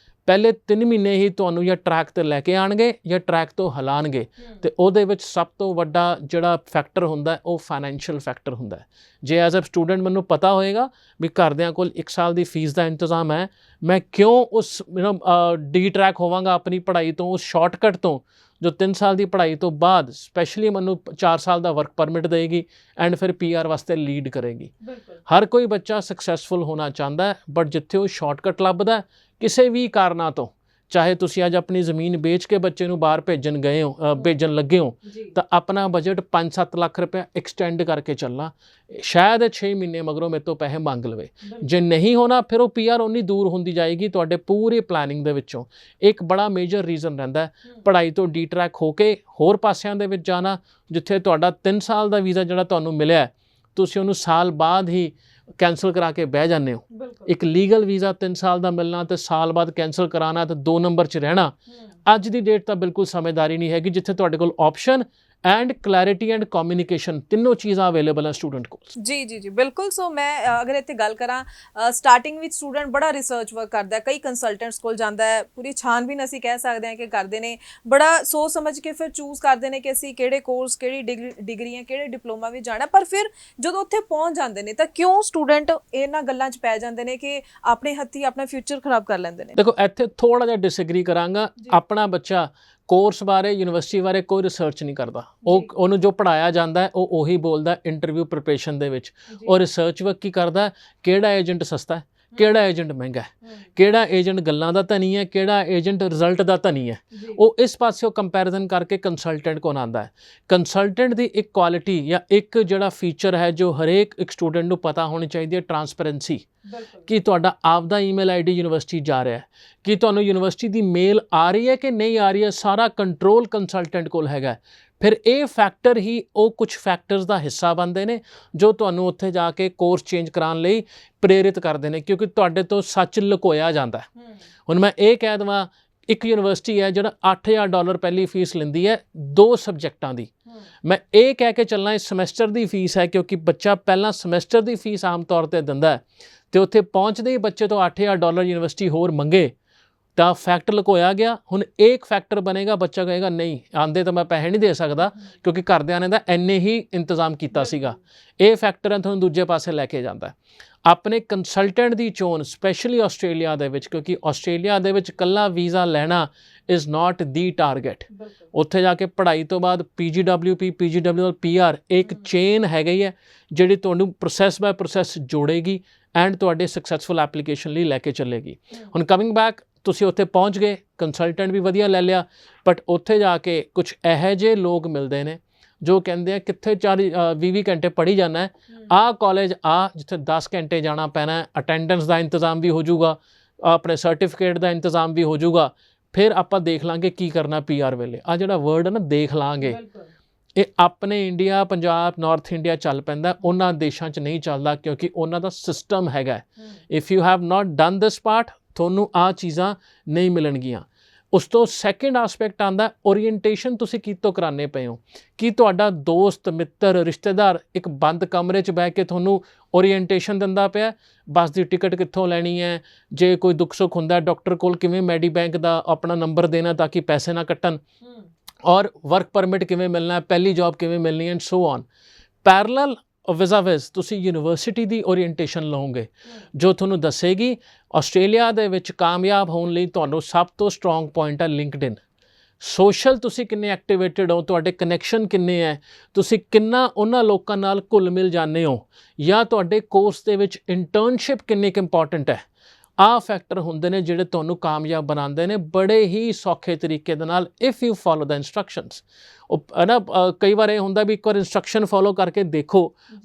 ਪਹਿਲੇ 3 ਮਹੀਨੇ ਹੀ ਤੁਹਾਨੂੰ ਜਾਂ ਟਰੈਕ 'ਤੇ ਲੈ ਕੇ ਆਉਣਗੇ ਜਾਂ ਟਰੈਕ ਤੋਂ ਹਿਲਾਉਣਗੇ, ਅਤੇ ਉਹਦੇ ਵਿੱਚ ਸਭ ਤੋਂ ਵੱਡਾ ਜਿਹੜਾ ਫੈਕਟਰ ਹੁੰਦਾ ਉਹ ਫਾਈਨੈਂਸ਼ੀਅਲ ਫੈਕਟਰ ਹੁੰਦਾ। ਜੇ ਐਜ਼ ਅ ਸਟੂਡੈਂਟ ਮੈਨੂੰ ਪਤਾ ਹੋਏਗਾ ਵੀ ਘਰਦਿਆਂ ਕੋਲ 1 ਸਾਲ ਦੀ ਫੀਸ ਦਾ ਇੰਤਜ਼ਾਮ ਹੈ, ਮੈਂ ਕਿਉਂ ਉਸ ਡੀ ਟਰੈਕ ਹੋਵਾਂਗਾ ਆਪਣੀ ਪੜ੍ਹਾਈ ਤੋਂ, ਉਸ ਸ਼ਾਰਟਕਟ ਤੋਂ ਜੋ 3 ਸਾਲ ਦੀ ਪੜ੍ਹਾਈ ਤੋਂ ਬਾਅਦ ਸਪੈਸ਼ਲੀ ਮੈਨੂੰ 4 ਸਾਲ ਦਾ ਵਰਕ ਪਰਮਿਟ ਦੇਗੀ ਐਂਡ ਫਿਰ PR ਵਾਸਤੇ ਲੀਡ ਕਰੇਗੀ। ਹਰ ਕੋਈ ਬੱਚਾ ਸਕਸੈਸਫੁਲ ਹੋਣਾ ਚਾਹੁੰਦਾ, ਬਟ ਜਿੱਥੇ ਉਹ ਸ਼ਾਰਟਕਟ ਲੱਭਦਾ ਕਿਸੇ ਵੀ ਕਾਰਨਾਂ ਤੋਂ, ਚਾਹੇ ਤੁਸੀਂ ਅੱਜ ਆਪਣੀ ਜ਼ਮੀਨ ਵੇਚ ਕੇ ਬੱਚੇ ਨੂੰ ਬਾਹਰ ਭੇਜਣ ਲੱਗੇ ਹੋ ਤਾਂ ਆਪਣਾ ਬਜਟ 5-7 ਲੱਖ ਰੁਪਏ ਐਕਸਟੈਂਡ ਕਰਕੇ ਚੱਲਣਾ, ਸ਼ਾਇਦ 6 ਮਹੀਨੇ ਮਗਰੋਂ ਮੇਰੇ ਤੋਂ ਪੈਸੇ ਮੰਗ ਲਵੇ। ਜੇ ਨਹੀਂ ਹੋਣਾ ਫਿਰ ਉਹ PR ਉਨੀ ਦੂਰ ਹੁੰਦੀ ਜਾਏਗੀ ਤੁਹਾਡੇ ਪੂਰੇ ਪਲੈਨਿੰਗ ਦੇ ਵਿੱਚੋਂ। ਇੱਕ ਬੜਾ ਮੇਜਰ ਰੀਜ਼ਨ ਰਹਿੰਦਾ ਪੜ੍ਹਾਈ ਤੋਂ ਡੀ ਟਰੈਕ ਹੋ ਕੇ ਹੋਰ ਪਾਸਿਆਂ ਦੇ ਵਿੱਚ ਜਾਣਾ, ਜਿੱਥੇ ਤੁਹਾਡਾ 3 ਸਾਲ ਦਾ ਵੀਜ਼ਾ ਜਿਹੜਾ ਤੁਹਾਨੂੰ ਮਿਲਿਆ ਤੁਸੀਂ ਉਹਨੂੰ ਸਾਲ ਬਾਅਦ ਹੀ ਕੈਂਸਲ ਕਰਾ ਕੇ ਬਹਿ ਜਾਂਦੇ ਹੋ। ਇੱਕ ਲੀਗਲ ਵੀਜ਼ਾ 3 ਸਾਲ ਦਾ ਮਿਲਣਾ ਤੇ ਸਾਲ ਬਾਅਦ ਕੈਂਸਲ ਕਰਾਉਣਾ ਤੇ 2 ਨੰਬਰ 'ਚ ਰਹਿਣਾ, ਅੱਜ ਦੀ ਡੇਟ ਤਾਂ ਬਿਲਕੁਲ ਸਮਝਦਾਰੀ ਨਹੀਂ ਹੈਗੀ, ਜਿੱਥੇ ਤੁਹਾਡੇ ਕੋਲ option and clarity and communication ਤਿੰਨੋਂ ਚੀਜ਼ਾਂ ਅਵੇਲੇਬਲ ਹੈ ਸਟੂਡੈਂਟ ਕੋਲ। ਜੀ ਬਿਲਕੁਲ। ਸੋ ਮੈਂ ਅਗਰ ਇੱਥੇ ਗੱਲ ਕਰਾਂ, ਸਟਾਰਟਿੰਗ ਵਿੱਚ ਸਟੂਡੈਂਟ ਬੜਾ ਰਿਸਰਚ ਵਰਕ ਕਰਦਾ, ਕਈ ਕੰਸਲਟੈਂਟਸ ਕੋਲ ਜਾਂਦਾ ਹੈ, ਪੂਰੀ ਛਾਨਬੀਨ ਅਸੀਂ ਕਹਿ ਸਕਦੇ ਹਾਂ ਕਿ ਕਰਦੇ ਨੇ, ਬੜਾ ਸੋਚ ਸਮਝ ਕੇ ਫਿਰ ਚੂਜ਼ ਕਰਦੇ ਨੇ ਕਿ ਅਸੀਂ ਕਿਹੜੇ ਕੋਰਸ, ਕਿਹੜੀ ਡਿਗਰੀਆਂ, ਕਿਹੜੇ ਡਿਪਲੋਮਾ ਵਿੱਚ ਜਾਣਾ। ਪਰ ਫਿਰ ਜਦੋਂ ਉੱਥੇ ਪਹੁੰਚ ਜਾਂਦੇ ਨੇ ਤਾਂ ਕਿਉਂ ਸਟੂਡੈਂਟ ਇਹਨਾਂ ਗੱਲਾਂ 'ਚ ਪੈ ਜਾਂਦੇ ਨੇ ਕਿ ਆਪਣੇ ਹੱਥੀਂ ਆਪਣਾ ਫਿਊਚਰ ਖਰਾਬ ਕਰ ਲੈਂਦੇ ਨੇ? ਦੇਖੋ ਇੱਥੇ ਥੋੜ੍ਹਾ ਜਿਹਾ ਡਿਸਐਗਰੀ ਕਰਾਂਗਾ। ਆਪਣਾ ਬੱਚਾ ਕੋਰਸ ਬਾਰੇ ਯੂਨੀਵਰਸਿਟੀ ਬਾਰੇ ਕੋਈ ਰਿਸਰਚ ਨਹੀਂ ਕਰਦਾ। ਉਹਨੂੰ ਜੋ ਪੜਾਇਆ ਜਾਂਦਾ ਹੈ ਉਹ ਉਹੀ ਬੋਲਦਾ ਇੰਟਰਵਿਊ ਪ੍ਰਿਪਰੇਸ਼ਨ ਦੇ ਵਿੱਚ। ਉਹ ਰਿਸਰਚ ਵਰਕ ਕੀ ਕਰਦਾ, ਕਿਹੜਾ ਏਜੰਟ ਸਸਤਾ ਹੈ, ਕਿਹੜਾ ਏਜੰਟ ਮਹਿੰਗਾ ਹੈ, ਕਿਹੜਾ ਏਜੰਟ ਗੱਲਾਂ ਦਾ ਧਨੀ ਹੈ, ਕਿਹੜਾ ਏਜੰਟ ਰਿਜ਼ਲਟ ਦਾ ਧਨੀ ਹੈ। ਉਹ ਇਸ ਪਾਸਿਓਂ ਕੰਪੈਰੀਜ਼ਨ ਕਰਕੇ ਕੰਸਲਟੈਂਟ ਕੋਲ ਆਉਂਦਾ ਹੈ। ਕੰਸਲਟੈਂਟ ਦੀ ਇੱਕ ਕੁਆਲਿਟੀ ਜਾਂ ਇੱਕ ਜਿਹੜਾ ਫੀਚਰ ਹੈ ਜੋ ਹਰੇਕ ਇੱਕ ਸਟੂਡੈਂਟ ਨੂੰ ਪਤਾ ਹੋਣੀ ਚਾਹੀਦੀ ਹੈ, ਟਰਾਂਸਪੇਰੈਂਸੀ। ਕਿ ਤੁਹਾਡਾ ਆਪਦਾ ਈਮੇਲ ਆਈਡੀ ਯੂਨੀਵਰਸਿਟੀ ਜਾ ਰਿਹਾ ਹੈ, ਕਿ ਤੁਹਾਨੂੰ ਯੂਨੀਵਰਸਿਟੀ ਦੀ ਮੇਲ ਆ ਰਹੀ ਹੈ ਕਿ ਨਹੀਂ ਆ ਰਹੀ ਹੈ, ਸਾਰਾ ਕੰਟਰੋਲ ਕੰਸਲਟੈਂਟ ਕੋਲ ਹੈਗਾ। ਫਿਰ ਇਹ ਫੈਕਟਰ ਹੀ ਉਹ ਕੁਝ ਫੈਕਟਰਸ ਦਾ ਹਿੱਸਾ ਬਣਦੇ ਨੇ ਜੋ ਤੁਹਾਨੂੰ ਉੱਥੇ ਜਾ ਕੇ ਕੋਰਸ ਚੇਂਜ ਕਰਾਉਣ ਲਈ ਪ੍ਰੇਰਿਤ ਕਰਦੇ ਨੇ, ਕਿਉਂਕਿ ਤੁਹਾਡੇ ਤੋਂ ਸੱਚ ਲੁਕੋਇਆ ਜਾਂਦਾ ਹੈ। ਹੁਣ ਮੈਂ ਇਹ ਕਹਿ ਦੇਵਾਂ, ਇੱਕ ਯੂਨੀਵਰਸਿਟੀ ਹੈ ਜਿਹੜਾ $8,000 ਪਹਿਲੀ ਫੀਸ ਲੈਂਦੀ ਹੈ 2 ਸਬਜੈਕਟਾਂ ਦੀ। ਮੈਂ ਇਹ ਕਹਿ ਕੇ ਚੱਲਣਾ ਇਸ ਸਮੈਸਟਰ ਦੀ ਫੀਸ ਹੈ, ਕਿਉਂਕਿ ਬੱਚਾ ਪਹਿਲਾਂ ਸਮੈਸਟਰ ਦੀ ਫੀਸ ਆਮ ਤੌਰ 'ਤੇ ਦਿੰਦਾ ਹੈ ਅਤੇ ਉੱਥੇ ਪਹੁੰਚਦੇ ਹੀ ਬੱਚੇ ਤੋਂ $8,000 ਯੂਨੀਵਰਸਿਟੀ ਹੋਰ ਮੰਗੇ ਤਾਂ ਫੈਕਟ ਲੁਕੋਇਆ ਗਿਆ। ਹੁਣ ਇੱਕ ਫੈਕਟਰ ਬਣੇਗਾ, ਬੱਚਾ ਕਹੇਗਾ ਨਹੀਂ ਆਂਦੇ ਤਾਂ ਮੈਂ ਪੈਸੇ ਨਹੀਂ ਦੇ ਸਕਦਾ ਕਿਉਂਕਿ ਘਰਦਿਆਂ ਨੇ ਤਾਂ ਇੰਨੇ ਹੀ ਇੰਤਜ਼ਾਮ ਕੀਤਾ ਸੀਗਾ। ਇਹ ਫੈਕਟਰ ਹੈ ਤੁਹਾਨੂੰ ਦੂਜੇ ਪਾਸੇ ਲੈ ਕੇ ਜਾਂਦਾ। ਆਪਣੇ ਕੰਸਲਟੈਂਟ ਦੀ ਚੋਣ ਸਪੈਸ਼ਲੀ ਆਸਟ੍ਰੇਲੀਆ ਦੇ ਵਿੱਚ, ਕਿਉਂਕਿ ਆਸਟ੍ਰੇਲੀਆ ਦੇ ਵਿੱਚ ਇਕੱਲਾ ਵੀਜ਼ਾ ਲੈਣਾ ਇਜ਼ ਨਾਟ ਦੀ ਟਾਰਗੇਟ। ਉੱਥੇ ਜਾ ਕੇ ਪੜ੍ਹਾਈ ਤੋਂ ਬਾਅਦ PGWP, PGWL, PR ਇੱਕ ਚੇਨ ਹੈਗੀ ਹੈ ਜਿਹੜੀ ਤੁਹਾਨੂੰ ਪ੍ਰੋਸੈਸ ਬਾਏ ਪ੍ਰੋਸੈਸ ਜੋੜੇਗੀ ਐਂਡ ਤੁਹਾਡੇ ਸਕਸੈਸਫੁਲ ਐਪਲੀਕੇਸ਼ਨ ਲਈ ਲੈ ਕੇ ਚੱਲੇਗੀ। ਹੁਣ ਕਮਿੰਗ ਬੈਕ, ਤੁਸੀਂ ਉੱਥੇ ਪਹੁੰਚ ਗਏ, ਕੰਸਲਟੈਂਟ ਵੀ ਵਧੀਆ ਲੈ ਲਿਆ, ਬਟ ਉੱਥੇ ਜਾ ਕੇ ਕੁਝ ਇਹੋ ਜਿਹੇ ਲੋਕ ਮਿਲਦੇ ਨੇ ਜੋ ਕਹਿੰਦੇ ਆ ਕਿੱਥੇ 20 ਘੰਟੇ ਪੜ੍ਹੀ ਜਾਣਾ ਹੈ, ਆਹ ਕਾਲਜ ਆ ਜਿੱਥੇ 10 ਘੰਟੇ ਜਾਣਾ ਪੈਣਾ, ਅਟੈਂਡੈਂਸ ਦਾ ਇੰਤਜ਼ਾਮ ਵੀ ਹੋ ਜਾਊਗਾ, ਆਪਣੇ ਸਰਟੀਫਿਕੇਟ ਦਾ ਇੰਤਜ਼ਾਮ ਵੀ ਹੋ ਜਾਊਗਾ, ਫਿਰ ਆਪਾਂ ਦੇਖ ਲਾਂਗੇ ਕੀ ਕਰਨਾ PR ਵੇਲੇ। ਆ ਜਿਹੜਾ ਵਰਡ ਹੈ ਨਾ ਦੇਖ ਲਾਂਗੇ, ਇਹ ਆਪਣੇ ਇੰਡੀਆ, ਪੰਜਾਬ, ਨਾਰਥ ਇੰਡੀਆ ਚੱਲ ਪੈਂਦਾ, ਉਹਨਾਂ ਦੇਸ਼ਾਂ 'ਚ ਨਹੀਂ ਚੱਲਦਾ ਕਿਉਂਕਿ ਉਹਨਾਂ ਦਾ ਸਿਸਟਮ ਹੈਗਾ। If you have not done this part ਤੁਹਾਨੂੰ ਆਹ ਚੀਜ਼ਾਂ ਨਹੀਂ ਮਿਲਣਗੀਆਂ। ਉਸ ਤੋਂ ਸੈਕਿੰਡ ਆਸਪੈਕਟ ਆਉਂਦਾ ਓਰੀਐਂਟੇਸ਼ਨ। ਤੁਸੀਂ ਕਿਤੋਂ ਕਰਾਉਂਦੇ ਪਏ ਹੋ, ਕਿ ਤੁਹਾਡਾ ਦੋਸਤ, ਮਿੱਤਰ, ਰਿਸ਼ਤੇਦਾਰ ਇੱਕ ਬੰਦ ਕਮਰੇ 'ਚ ਬਹਿ ਕੇ ਤੁਹਾਨੂੰ ਓਰੀਐਂਟੇਸ਼ਨ ਦਿੰਦਾ ਪਿਆ, ਬੱਸ ਦੀ ਟਿਕਟ ਕਿੱਥੋਂ ਲੈਣੀ ਹੈ, ਜੇ ਕੋਈ ਦੁੱਖ ਸੁੱਖ ਹੁੰਦਾ ਡਾਕਟਰ ਕੋਲ ਕਿਵੇਂ ਮੈਡੀ ਬੈਂਕ ਦਾ ਆਪਣਾ ਨੰਬਰ ਦੇਣਾ ਤਾਂ ਕਿ ਪੈਸੇ ਨਾ ਕੱਟਣ, ਔਰ ਵਰਕ ਪਰਮਿਟ ਕਿਵੇਂ ਮਿਲਣਾ, ਪਹਿਲੀ ਜੌਬ ਕਿਵੇਂ ਮਿਲਣੀ ਐਂਡ ਸੋ ਔਨ। ਪੈਰਲਲ ਵਿਜ਼ਾਵਿਜ਼ ਤੁਸੀਂ ਯੂਨੀਵਰਸਿਟੀ ਦੀ ਓਰੀਐਂਟੇਸ਼ਨ ਲਓਗੇ ਜੋ ਤੁਹਾਨੂੰ ਦੱਸੇਗੀ ਆਸਟ੍ਰੇਲੀਆ ਦੇ ਵਿੱਚ ਕਾਮਯਾਬ ਹੋਣ ਲਈ ਤੁਹਾਨੂੰ ਸਭ ਤੋਂ ਸਟਰੋਂਗ ਪੁਆਇੰਟ ਹੈ ਲਿੰਕਡਇਨ। ਸੋਸ਼ਲ ਤੁਸੀਂ ਕਿੰਨੇ ਐਕਟੀਵੇਟਿਡ ਹੋ, ਤੁਹਾਡੇ ਕਨੈਕਸ਼ਨ ਕਿੰਨੇ ਹੈ, ਤੁਸੀਂ ਕਿੰਨਾ ਉਹਨਾਂ ਲੋਕਾਂ ਨਾਲ ਘੁਲ ਮਿਲ ਜਾਂਦੇ ਹੋ, ਜਾਂ ਤੁਹਾਡੇ ਕੋਰਸ ਦੇ ਵਿੱਚ ਇੰਟਰਨਸ਼ਿਪ ਕਿੰਨੀ ਕੁ ਇੰਪੋਰਟੈਂਟ ਹੈ। ਆਹ ਫੈਕਟਰ ਹੁੰਦੇ ਨੇ ਜਿਹੜੇ ਤੁਹਾਨੂੰ ਕਾਮਯਾਬ ਬਣਾਉਂਦੇ ਨੇ ਬੜੇ ਹੀ ਸੌਖੇ ਤਰੀਕੇ ਦੇ ਨਾਲ, if you follow the instructions. ਉਹ ਨਾ ਕਈ ਵਾਰ ਇਹ ਹੁੰਦਾ ਵੀ ਇੱਕ ਵਾਰ ਇੰਸਟਰਕਸ਼ਨ ਫੋਲੋ ਕਰਕੇ ਦੇਖੋ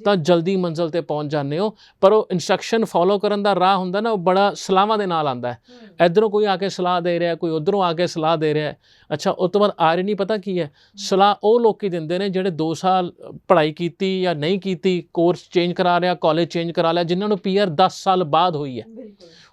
ਤਾਂ ਜਲਦੀ ਮੰਜ਼ਿਲ 'ਤੇ ਪਹੁੰਚ ਜਾਂਦੇ ਹੋ, ਪਰ ਉਹ ਇੰਸਟਰਕਸ਼ਨ ਫੋਲੋ ਕਰਨ ਦਾ ਰਾਹ ਹੁੰਦਾ ਨਾ ਉਹ ਬੜਾ ਸਲਾਹਾਂ ਦੇ ਨਾਲ ਆਉਂਦਾ ਹੈ। ਇੱਧਰੋਂ ਕੋਈ ਆ ਕੇ ਸਲਾਹ ਦੇ ਰਿਹਾ, ਕੋਈ ਉੱਧਰੋਂ ਆ ਕੇ ਸਲਾਹ ਦੇ ਰਿਹਾ। ਅੱਛਾ, ਉਸ ਤੋਂ ਬਾਅਦ ਆਇਰਨੀ ਪਤਾ ਕੀ ਹੈ, ਸਲਾਹ ਉਹ ਲੋਕ ਦਿੰਦੇ ਨੇ ਜਿਹੜੇ 2 ਸਾਲ ਪੜ੍ਹਾਈ ਕੀਤੀ ਜਾਂ ਨਹੀਂ ਕੀਤੀ, ਕੋਰਸ ਚੇਂਜ ਕਰਾ ਰਿਹਾ, ਕਾਲਜ ਚੇਂਜ ਕਰਾ ਲਿਆ, ਜਿਨ੍ਹਾਂ ਨੂੰ PR 10 ਸਾਲ ਬਾਅਦ ਹੋਈ ਹੈ।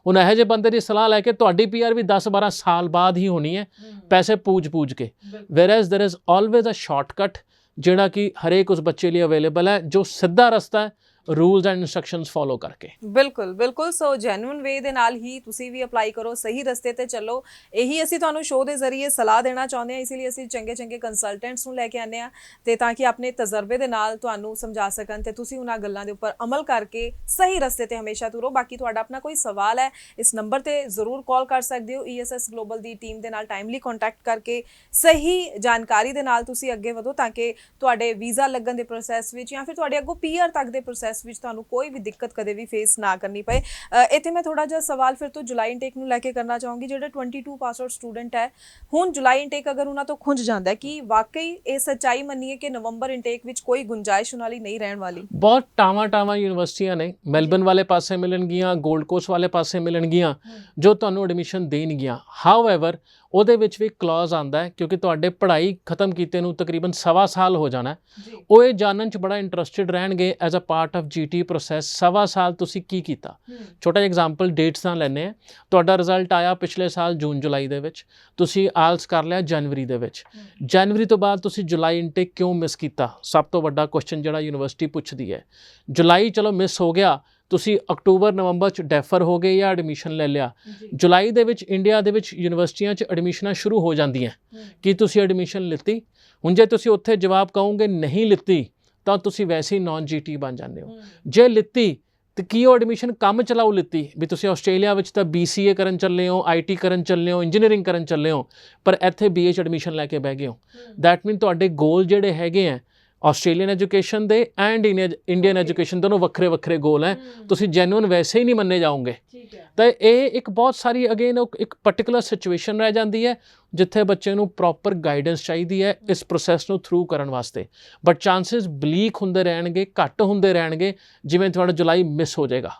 ਹੁਣ ਇਹੋ ਜਿਹੇ ਬੰਦੇ ਦੀ ਸਲਾਹ ਲੈ ਕੇ ਤੁਹਾਡੀ PR ਵੀ 10-12 ਸਾਲ ਬਾਅਦ ਹੀ ਹੋਣੀ ਹੈ, ਪੈਸੇ ਪੂਜ ਕੇ। whereas there is always a shortcut ਜਿਹੜਾ ਕਿ ਹਰੇਕ ਉਸ ਬੱਚੇ ਲਈ ਅਵੇਲੇਬਲ ਹੈ, ਜੋ ਸਿੱਧਾ ਰਸਤਾ ਹੈ ਰੂਲਸ ਐਂਡ ਇਨਸਟਰਕਸ਼ਨਸ ਫੋਲੋ ਕਰਕੇ। ਬਿਲਕੁਲ ਬਿਲਕੁਲ। ਸੋ ਜੈਨੂਇਨ ਵੇ ਦੇ ਨਾਲ ਹੀ ਤੁਸੀਂ ਵੀ ਅਪਲਾਈ ਕਰੋ, ਸਹੀ ਰਸਤੇ ਤੇ ਚੱਲੋ। ਇਹੀ ਅਸੀਂ ਤੁਹਾਨੂੰ ਸ਼ੋਅ ਦੇ ਜ਼ਰੀਏ ਸਲਾਹ ਦੇਣਾ ਚਾਹੁੰਦੇ ਹਾਂ, ਇਸ ਲਈ ਅਸੀਂ ਚੰਗੇ ਕੰਸਲਟੈਂਟਸ ਨੂੰ ਲੈ ਕੇ ਆਉਂਦੇ ਹਾਂ ਤੇ ਤਾਂ ਕਿ ਆਪਣੇ ਤਜਰਬੇ ਦੇ ਨਾਲ ਤੁਹਾਨੂੰ ਸਮਝਾ ਸਕਣ ਤੇ ਤੁਸੀਂ ਉਹਨਾਂ ਗੱਲਾਂ ਦੇ ਉੱਪਰ ਅਮਲ ਕਰਕੇ ਸਹੀ ਰਸਤੇ ਤੇ ਹਮੇਸ਼ਾ ਤੁਰੋ। ਬਾਕੀ ਤੁਹਾਡਾ ਆਪਣਾ ਕੋਈ ਸਵਾਲ ਹੈ ਇਸ ਨੰਬਰ ਤੇ ਜ਼ਰੂਰ ਕਾਲ ਕਰ ਸਕਦੇ ਹੋ। ESS ਗਲੋਬਲ ਦੀ ਟੀਮ ਦੇ ਨਾਲ ਟਾਈਮਲੀ ਕੰਟੈਕਟ ਕਰਕੇ ਸਹੀ ਜਾਣਕਾਰੀ ਦੇ ਨਾਲ ਤੁਸੀਂ ਅੱਗੇ ਵਧੋ ਤਾਂ ਕਿ ਤੁਹਾਡੇ ਵੀਜ਼ਾ ਲੱਗਣ ਦੇ ਪ੍ਰੋਸੈਸ ਵਿੱਚ ਜਾਂ ਫਿਰ ਤੁਹਾਡੇ ਅੱਗੋਂ PR ਤੱਕ ਦੇ ਪ੍ਰੋਸੈਸ ਵਿੱਚ ਤੁਹਾਨੂੰ ਕੋਈ ਵੀ ਦਿੱਕਤ ਕਦੇ ਵੀ ਫੇਸ ਨਾ ਕਰਨੀ ਪਏ। ਇੱਥੇ ਮੈਂ ਥੋੜਾ ਜਿਹਾ ਸਵਾਲ ਫਿਰ ਤੋਂ ਜੁਲਾਈ ਇਨਟੇਕ ਨੂੰ ਲੈ ਕੇ ਕਰਨਾ ਚਾਹੂੰਗੀ। ਜਿਹੜੇ 22 ਪਾਸ ਆਊਟ ਸਟੂਡੈਂਟ ਹੈ, ਹੁਣ ਜੁਲਾਈ ਇਨਟੇਕ ਅਗਰ ਉਹਨਾਂ ਤੋਂ ਖੁੰਝ ਜਾਂਦਾ ਹੈ, ਕਿ ਵਾਕਈ ਇਹ ਸੱਚਾਈ ਮੰਨੀਏ ਕਿ ਨਵੰਬਰ ਇਨਟੇਕ ਵਿੱਚ ਕੋਈ ਗੁੰਜਾਇਸ਼ ਉਹਨਾਂ ਲਈ ਨਹੀਂ ਰਹਿਣ ਵਾਲੀ? ਬਹੁਤ ਟਾਵਾਂ ਯੂਨੀਵਰਸਿਟੀਆਂ ਨੇ, ਮੈਲਬਨ ਵਾਲੇ ਪਾਸੇ ਮਿਲਣਗੀਆਂ, ਗੋਲਡ ਕੋਸਟ ਵਾਲੇ ਪਾਸੇ ਮਿਲਣਗੀਆਂ ਜੋ ਤੁਹਾਨੂੰ ਐਡਮਿਸ਼ਨ ਦੇਣਗੀਆਂ। ਹਾਊਐਵਰ ਉਹਦੇ ਵਿੱਚ ਵੀ ਕਲੌਜ਼ ਆਉਂਦਾ ਹੈ, ਕਿਉਂਕਿ ਤੁਹਾਡੇ ਪੜ੍ਹਾਈ ਖਤਮ ਕੀਤੇ ਨੂੰ ਤਕਰੀਬਨ 1.25 ਸਾਲ ਹੋ ਜਾਣਾ, ਉਹ ਇਹ ਜਾਣਨ 'ਚ ਬੜਾ ਇੰਟਰਸਟਿਡ ਰਹਿਣਗੇ as a part of GT process 1.25 ਸਾਲ ਤੁਸੀਂ ਕੀ ਕੀਤਾ। ਛੋਟਾ ਜਿਹਾ ਐਗਜ਼ਾਮਪਲ ਡੇਟਸ ਨਾਲ ਲੈਂਦੇ ਹਾਂ। ਤੁਹਾਡਾ ਰਿਜ਼ਲਟ ਆਇਆ ਪਿਛਲੇ ਸਾਲ ਜੂਨ ਜੁਲਾਈ ਦੇ ਵਿੱਚ, ਤੁਸੀਂ ਆਇਲਸ ਕਰ ਲਿਆ ਜਨਵਰੀ ਦੇ ਵਿੱਚ। ਜਨਵਰੀ ਤੋਂ ਬਾਅਦ ਤੁਸੀਂ ਜੁਲਾਈ ਇਨਟੇਕ ਕਿਉਂ ਮਿਸ ਕੀਤਾ? ਸਭ ਤੋਂ ਵੱਡਾ ਕੁਐਸਚਨ ਜਿਹੜਾ ਯੂਨੀਵਰਸਿਟੀ ਪੁੱਛਦੀ ਹੈ। ਜੁਲਾਈ ਚਲੋ ਮਿਸ ਹੋ ਗਿਆ, ਤੁਸੀਂ ਅਕਤੂਬਰ ਨਵੰਬਰ 'ਚ ਡੈਫਰ ਹੋ ਗਏ ਜਾਂ ਐਡਮਿਸ਼ਨ ਲੈ ਲਿਆ। ਜੁਲਾਈ ਦੇ ਵਿੱਚ ਇੰਡੀਆ ਦੇ ਵਿੱਚ ਯੂਨੀਵਰਸਿਟੀਆਂ 'ਚ ਐਡਮਿਸ਼ਨਾਂ ਸ਼ੁਰੂ ਹੋ ਜਾਂਦੀਆਂ। ਕੀ ਤੁਸੀਂ ਐਡਮਿਸ਼ਨ ਲਿੱਤੀ? ਹੁਣ ਜੇ ਤੁਸੀਂ ਉੱਥੇ ਜਵਾਬ ਕਹੋਗੇ ਨਹੀਂ ਲਿੱਤੀ ਤਾਂ ਤੁਸੀਂ ਵੈਸੇ ਹੀ ਨੌਨ GT ਬਣ ਜਾਂਦੇ ਹੋ। ਜੇ ਲਿੱਤੀ ਤੇ ਕੀ ਉਹ ਐਡਮਿਸ਼ਨ ਕੰਮ ਚਲਾਊ ਲਿੱਤੀ ਵੀ ਤੁਸੀਂ ਆਸਟ੍ਰੇਲੀਆ ਵਿੱਚ ਤਾਂ BCA ਕਰਨ ਚੱਲੇ ਹੋ, IT ਕਰਨ ਚੱਲੇ ਹੋ, ਇੰਜੀਨੀਅਰਿੰਗ ਕਰਨ ਚੱਲੇ ਹੋ, ਪਰ ਇੱਥੇ BA 'ਚ ਐਡਮਿਸ਼ਨ ਲੈ ਕੇ ਬਹਿ ਗਏ ਹੋ। ਦੈਟ ਮੀਨ ਤੁਹਾਡੇ ਗੋਲ ਜਿਹੜੇ ਹੈਗੇ ਆ ਆਸਟ੍ਰੇਲੀਅਨ ਐਜੂਕੇਸ਼ਨ ਦੇ ਐਂਡ ਇੰਡੀਅਨ ਐਜੂਕੇਸ਼ਨ ਦੋਨੋਂ ਵੱਖਰੇ ਵੱਖਰੇ ਗੋਲ ਹੈ। ਤੁਸੀਂ ਜੈਨੂਅਨ ਵੈਸੇ ਹੀ ਨਹੀਂ ਮੰਨੇ ਜਾਓਗੇ। ਤਾਂ ਇਹ ਇੱਕ ਬਹੁਤ ਸਾਰੀ ਅਗੇਨ ਇੱਕ ਪਾਰਟਿਕੂਲਰ ਸਿਚੁਏਸ਼ਨ ਰਹਿ ਜਾਂਦੀ ਹੈ ਜਿੱਥੇ ਬੱਚੇ ਨੂੰ ਪ੍ਰੋਪਰ ਗਾਈਡੈਂਸ ਚਾਹੀਦੀ ਹੈ ਇਸ ਪ੍ਰੋਸੈਸ ਨੂੰ ਥਰੂ ਕਰਨ ਵਾਸਤੇ। ਬਟ ਚਾਂਸਸ ਬਲੀਕ ਹੁੰਦੇ ਰਹਿਣਗੇ, ਘੱਟ ਹੁੰਦੇ ਰਹਿਣਗੇ, ਜਿਵੇਂ ਤੁਹਾਡਾ ਜੁਲਾਈ ਮਿਸ ਹੋ ਜਾਏਗਾ।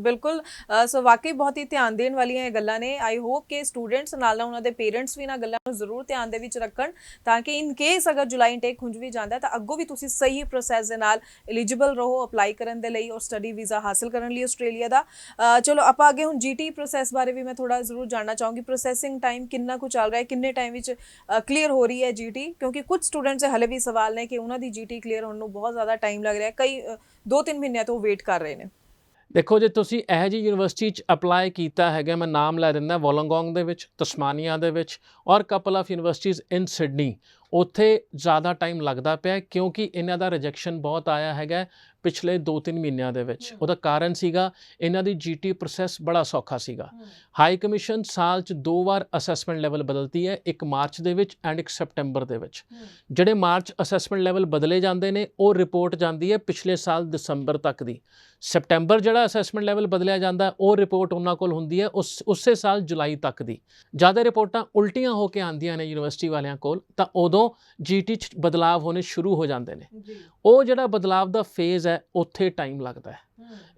ਬਿਲਕੁਲ। ਸੋ ਵਾਕਈ ਬਹੁਤ ਹੀ ਧਿਆਨ ਦੇਣ ਵਾਲੀਆਂ ਇਹ ਗੱਲਾਂ ਨੇ। ਆਈ ਹੋਪ ਕਿ ਸਟੂਡੈਂਟਸ ਨਾਲ ਉਹਨਾਂ ਦੇ ਪੇਰੈਂਟਸ ਵੀ ਇਹਨਾਂ ਗੱਲਾਂ ਨੂੰ ਜ਼ਰੂਰ ਧਿਆਨ ਦੇ ਵਿੱਚ ਰੱਖਣ ਤਾਂ ਕਿ ਇਨ ਕੇਸ ਅਗਰ ਜੁਲਾਈ ਇਨਟੇਕ ਹੁੰਜ ਵੀ ਜਾਂਦਾ ਤਾਂ ਅੱਗੋਂ ਵੀ ਤੁਸੀਂ ਸਹੀ ਪ੍ਰੋਸੈਸ ਦੇ ਨਾਲ ਐਲੀਜੀਬਲ ਰਹੋ ਅਪਲਾਈ ਕਰਨ ਦੇ ਲਈ ਔਰ ਸਟੱਡੀ ਵੀਜ਼ਾ ਹਾਸਲ ਕਰਨ ਲਈ ਆਸਟ੍ਰੇਲੀਆ ਦਾ। ਚਲੋ ਆਪਾਂ ਅੱਗੇ ਹੁਣ GT ਪ੍ਰੋਸੈਸ ਬਾਰੇ ਵੀ ਮੈਂ ਥੋੜਾ ਜ਼ਰੂਰ ਜਾਣਨਾ ਚਾਹੂੰਗੀ। ਪ੍ਰੋਸੈਸਿੰਗ ਟਾਈਮ ਕਿੰਨਾ ਕੁ ਚੱਲ ਰਿਹਾ ਹੈ, ਕਿੰਨੇ ਟਾਈਮ ਵਿੱਚ ਕਲੀਅਰ ਹੋ ਰਹੀ ਹੈ GT? ਕਿਉਂਕਿ ਕੁਝ ਸਟੂਡੈਂਟਸ ਦੇ ਹਲੇ ਵੀ ਸਵਾਲ ਨੇ ਕਿ ਉਹਨਾਂ ਦੀ GT ਕਲੀਅਰ ਹੋਣ ਨੂੰ ਬਹੁਤ ਜ਼ਿਆਦਾ ਟਾਈਮ ਲੱਗ ਰਿਹਾ, ਕਈ 2-3 ਮਹੀਨਿਆਂ ਤੋਂ ਵੇਟ ਕਰ ਰਹੇ ਨੇ। ਦੇਖੋ, ਜੇ ਤੁਸੀਂ ਇਹੋ ਜਿਹੀ ਯੂਨੀਵਰਸਿਟੀ 'ਚ ਅਪਲਾਈ ਕੀਤਾ ਹੈਗਾ, ਮੈਂ ਨਾਮ ਲੈ ਦਿੰਦਾ, ਵੋਲੋਂਗੋਂਗ ਦੇ ਵਿੱਚ, ਤਸਮਾਨੀਆ ਦੇ ਵਿੱਚ ਔਰ couple of universities in Sydney, ਉੱਥੇ ਜ਼ਿਆਦਾ ਟਾਈਮ ਲੱਗਦਾ ਪਿਆ ਕਿਉਂਕਿ ਇਹਨਾਂ ਦਾ ਰਿਜੈਕਸ਼ਨ ਬਹੁਤ ਆਇਆ ਹੈਗਾ ਪਿਛਲੇ 2-3 ਮਹੀਨਿਆਂ ਦੇ ਵਿੱਚ। ਉਹਦਾ ਕਾਰਨ ਸੀਗਾ ਇਹਨਾਂ ਦੀ GT ਪ੍ਰੋਸੈਸ ਬੜਾ ਸੌਖਾ ਸੀਗਾ। ਹਾਈ ਕਮਿਸ਼ਨ ਸਾਲ 'ਚ 2 ਵਾਰ ਅਸੈਸਮੈਂਟ ਲੈਵਲ ਬਦਲਦੀ ਹੈ, ਇੱਕ ਮਾਰਚ ਦੇ ਵਿੱਚ ਐਂਡ ਇੱਕ ਸੈਪਟੈਂਬਰ ਦੇ ਵਿੱਚ। ਜਿਹੜੇ ਮਾਰਚ ਅਸੈਸਮੈਂਟ ਲੈਵਲ ਬਦਲੇ ਜਾਂਦੇ ਨੇ ਉਹ ਰਿਪੋਰਟ ਜਾਂਦੀ ਹੈ ਪਿਛਲੇ ਸਾਲ ਦਸੰਬਰ ਤੱਕ ਦੀ। ਸੈਪਟੈਂਬਰ ਜਿਹੜਾ ਅਸੈਸਮੈਂਟ ਲੈਵਲ ਬਦਲਿਆ ਜਾਂਦਾ ਉਹ ਰਿਪੋਰਟ ਉਹਨਾਂ ਕੋਲ ਹੁੰਦੀ ਹੈ ਉਸੇ ਸਾਲ ਜੁਲਾਈ ਤੱਕ ਦੀ। ਜ਼ਿਆਦਾ ਰਿਪੋਰਟਾਂ ਉਲਟੀਆਂ ਹੋ ਕੇ ਆਉਂਦੀਆਂ ਨੇ ਯੂਨੀਵਰਸਿਟੀ ਵਾਲਿਆਂ ਕੋਲ ਤਾਂ ਉਦੋਂ GT 'ਚ ਬਦਲਾਵ ਹੋਣੇ ਸ਼ੁਰੂ ਹੋ ਜਾਂਦੇ ਨੇ। ਉਹ ਜਿਹੜਾ ਬਦਲਾਵ ਦਾ ਫੇਜ਼ ਹੈ ਉੱਥੇ ਟਾਈਮ ਲੱਗਦਾ ਹੈ।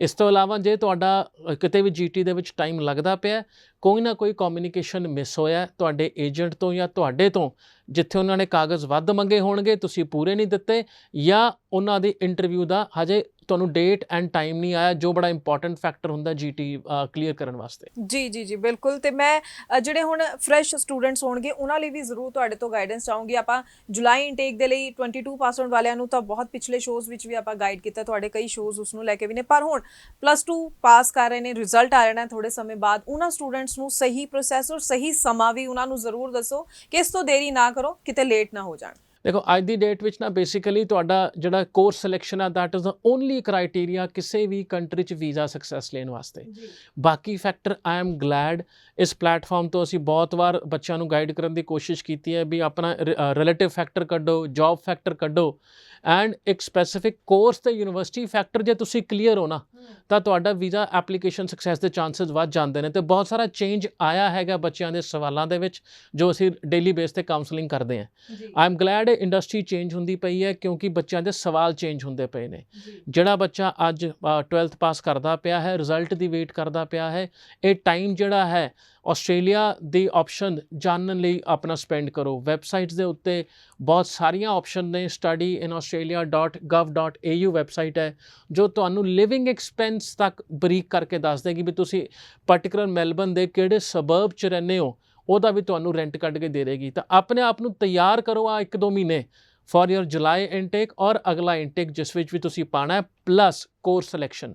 ਇਸ ਤੋਂ ਇਲਾਵਾ ਜੇ ਤੁਹਾਡਾ ਕਿਤੇ ਵੀ GT ਦੇ ਵਿੱਚ ਟਾਈਮ ਲੱਗਦਾ ਪਿਆ, ਕੋਈ ਨਾ ਕੋਈ ਕਮਿਊਨੀਕੇਸ਼ਨ ਮਿਸ ਹੋਇਆ ਤੁਹਾਡੇ ਏਜੰਟ ਤੋਂ ਜਾਂ ਤੁਹਾਡੇ ਤੋਂ, ਜਿੱਥੇ ਉਹਨਾਂ ਨੇ ਕਾਗਜ਼ ਵੱਧ ਮੰਗੇ ਹੋਣਗੇ ਤੁਸੀਂ ਪੂਰੇ ਨਹੀਂ ਦਿੱਤੇ, ਜਾਂ ਉਹਨਾਂ ਦੀ ਇੰਟਰਵਿਊ ਦਾ ਹਜੇ ਤੁਹਾਨੂੰ ਡੇਟ ਐਂਡ ਟਾਈਮ ਨਹੀਂ ਆਇਆ, ਜੋ ਬੜਾ ਇੰਪੋਰਟੈਂਟ ਫੈਕਟਰ ਹੁੰਦਾ GT ਕਲੀਅਰ ਕਰਨ ਵਾਸਤੇ। ਜੀ ਬਿਲਕੁਲ। ਤੇ ਮੈਂ ਜਿਹੜੇ ਹੁਣ ਫਰੈਸ਼ ਸਟੂਡੈਂਟਸ ਹੋਣਗੇ ਉਹਨਾਂ ਲਈ ਵੀ ਜ਼ਰੂਰ ਤੁਹਾਡੇ ਤੋਂ ਗਾਈਡੈਂਸ ਚਾਹੂੰਗੀ। ਆਪਾਂ ਜੁਲਾਈ ਇਨਟੇਕ ਦੇ ਲਈ 22 ਪਾਸ ਆਊਟ ਵਾਲਿਆਂ ਨੂੰ ਤਾਂ ਬਹੁਤ ਪਿਛਲੇ ਸ਼ੋਜ਼ ਵਿੱਚ ਵੀ ਆਪਾਂ ਗਾਈਡ ਕੀਤਾ, ਤੁਹਾਡੇ ਕਈ ਸ਼ੋਜ਼ ਉਸ ਨੂੰ ਲੈ ਕੇ ਵੀ ਨੇ, ਪਰ ਹੁਣ +2 ਪਾਸ ਕਰ ਰਹੇ ਨੇ, ਰਿਜ਼ਲਟ ਆ ਰਿਹਾ ਥੋੜੇ ਸਮੇਂ ਬਾਅਦ, ਉਹਨਾਂ ਸਟੂਡੈਂਟਸ ਨੂੰ ਸਹੀ ਪ੍ਰੋਸੈਸ ਔਰ ਸਹੀ ਸਮਾਂ ਵੀ ਉਹਨਾਂ ਨੂੰ ਜ਼ਰੂਰ ਦੱਸੋ ਕਿ ਇਸ ਤੋਂ ਦੇਰੀ ਨਾ ਕਰੋ, ਕਿਤੇ ਲੇਟ ਨਾ ਹੋ ਜਾਣ। ਦੇਖੋ, ਅੱਜ ਦੀ ਡੇਟ ਵਿੱਚ ਨਾ ਬੇਸਿਕਲੀ ਤੁਹਾਡਾ ਜਿਹੜਾ ਕੋਰਸ ਸਿਲੈਕਸ਼ਨ ਆ that is the only criteria ਕਿਸੇ ਵੀ ਕੰਟਰੀ 'ਚ ਵੀਜ਼ਾ ਸਕਸੈਸ ਲੈਣ ਵਾਸਤੇ। ਬਾਕੀ ਫੈਕਟਰ ਆਈ ਐਮ ਗਲੈਡ ਇਸ ਪਲੇਟਫਾਰਮ ਤੋਂ ਅਸੀਂ ਬਹੁਤ ਵਾਰ ਬੱਚਿਆਂ ਨੂੰ ਗਾਈਡ ਕਰਨ ਦੀ ਕੋਸ਼ਿਸ਼ ਕੀਤੀ ਹੈ ਵੀ ਆਪਣਾ ਰਿਲੇਟਿਵ ਫੈਕਟਰ ਕੱਢੋ, ਜੌਬ ਫੈਕਟਰ ਕੱਢੋ ਐਂਡ ਇੱਕ ਸਪੈਸੀਫਿਕ ਕੋਰਸ ਤੇ ਯੂਨੀਵਰਸਿਟੀ ਫੈਕਟਰ ਜੇ ਤੁਸੀਂ ਕਲੀਅਰ ਹੋ ਨਾ ਤਾਂ ਤੁਹਾਡਾ ਵੀਜ਼ਾ ਐਪਲੀਕੇਸ਼ਨ ਸਕਸੈਸ ਦੇ ਚਾਂਸਸ ਵੱਧ ਜਾਂਦੇ ਨੇ। ਤੇ ਬਹੁਤ ਸਾਰਾ ਚੇਂਜ ਆਇਆ ਹੈਗਾ ਬੱਚਿਆਂ ਦੇ ਸਵਾਲਾਂ ਦੇ ਵਿੱਚ ਜੋ ਅਸੀਂ ਡੇਲੀ ਬੇਸ ਤੇ ਕਾਉਂਸਲਿੰਗ ਕਰਦੇ ਹਾਂ। I am Glade industry change ਹੁੰਦੀ ਪਈ ਹੈ ਕਿਉਂਕਿ ਬੱਚਿਆਂ ਦੇ ਸਵਾਲ ਚੇਂਜ ਹੁੰਦੇ ਪਏ ਨੇ। ਜਿਹੜਾ ਬੱਚਾ ਅੱਜ 12th ਪਾਸ ਕਰਦਾ ਪਿਆ ਹੈ, ਰਿਜ਼ਲਟ ਦੀ ਵੇਟ ਕਰਦਾ ਪਿਆ ਹੈ, ਇਹ ਟਾਈਮ ਜਿਹੜਾ ਹੈ ਆਸਟ੍ਰੇਲੀਆ ਦੀ ਆਪਸ਼ਨ ਜਾਣਨ ਲਈ ਆਪਣਾ ਸਪੈਂਡ ਕਰੋ। ਵੈਬਸਾਈਟਸ ਦੇ ਉੱਤੇ ਬਹੁਤ ਸਾਰੀਆਂ ਆਪਸ਼ਨ ਨੇ। studyinaustralia.gov.au ਵੈਬਸਾਈਟ ਹੈ ਜੋ ਤੁਹਾਨੂੰ ਲਿਵਿੰਗ ਐਕਸਪੈਂਸ ਤੱਕ ਬਰੀਕ ਕਰਕੇ ਦੱਸ ਦੇਗੀ ਵੀ ਤੁਸੀਂ ਪਾਰਟਿਕੂਲਰ ਮੈਲਬਨ ਦੇ ਕਿਹੜੇ ਸਬਰਬ 'ਚ ਰਹਿੰਦੇ ਹੋ, ਉਹਦਾ ਵੀ ਤੁਹਾਨੂੰ ਰੈਂਟ ਕੱਢ ਕੇ ਦੇ ਦੇਗੀ। ਤਾਂ ਆਪਣੇ ਆਪ ਨੂੰ ਤਿਆਰ ਕਰੋ ਆ 1-2 ਮਹੀਨੇ ਫॉर योर ਜੁਲਾਈ ਇਨਟੇਕ ਔਰ ਅਗਲਾ ਇਨਟੇਕ ਜਿਸ ਵਿੱਚ ਵੀ ਤੁਸੀਂ ਪਾਣਾ ਹੈ, plus course selection.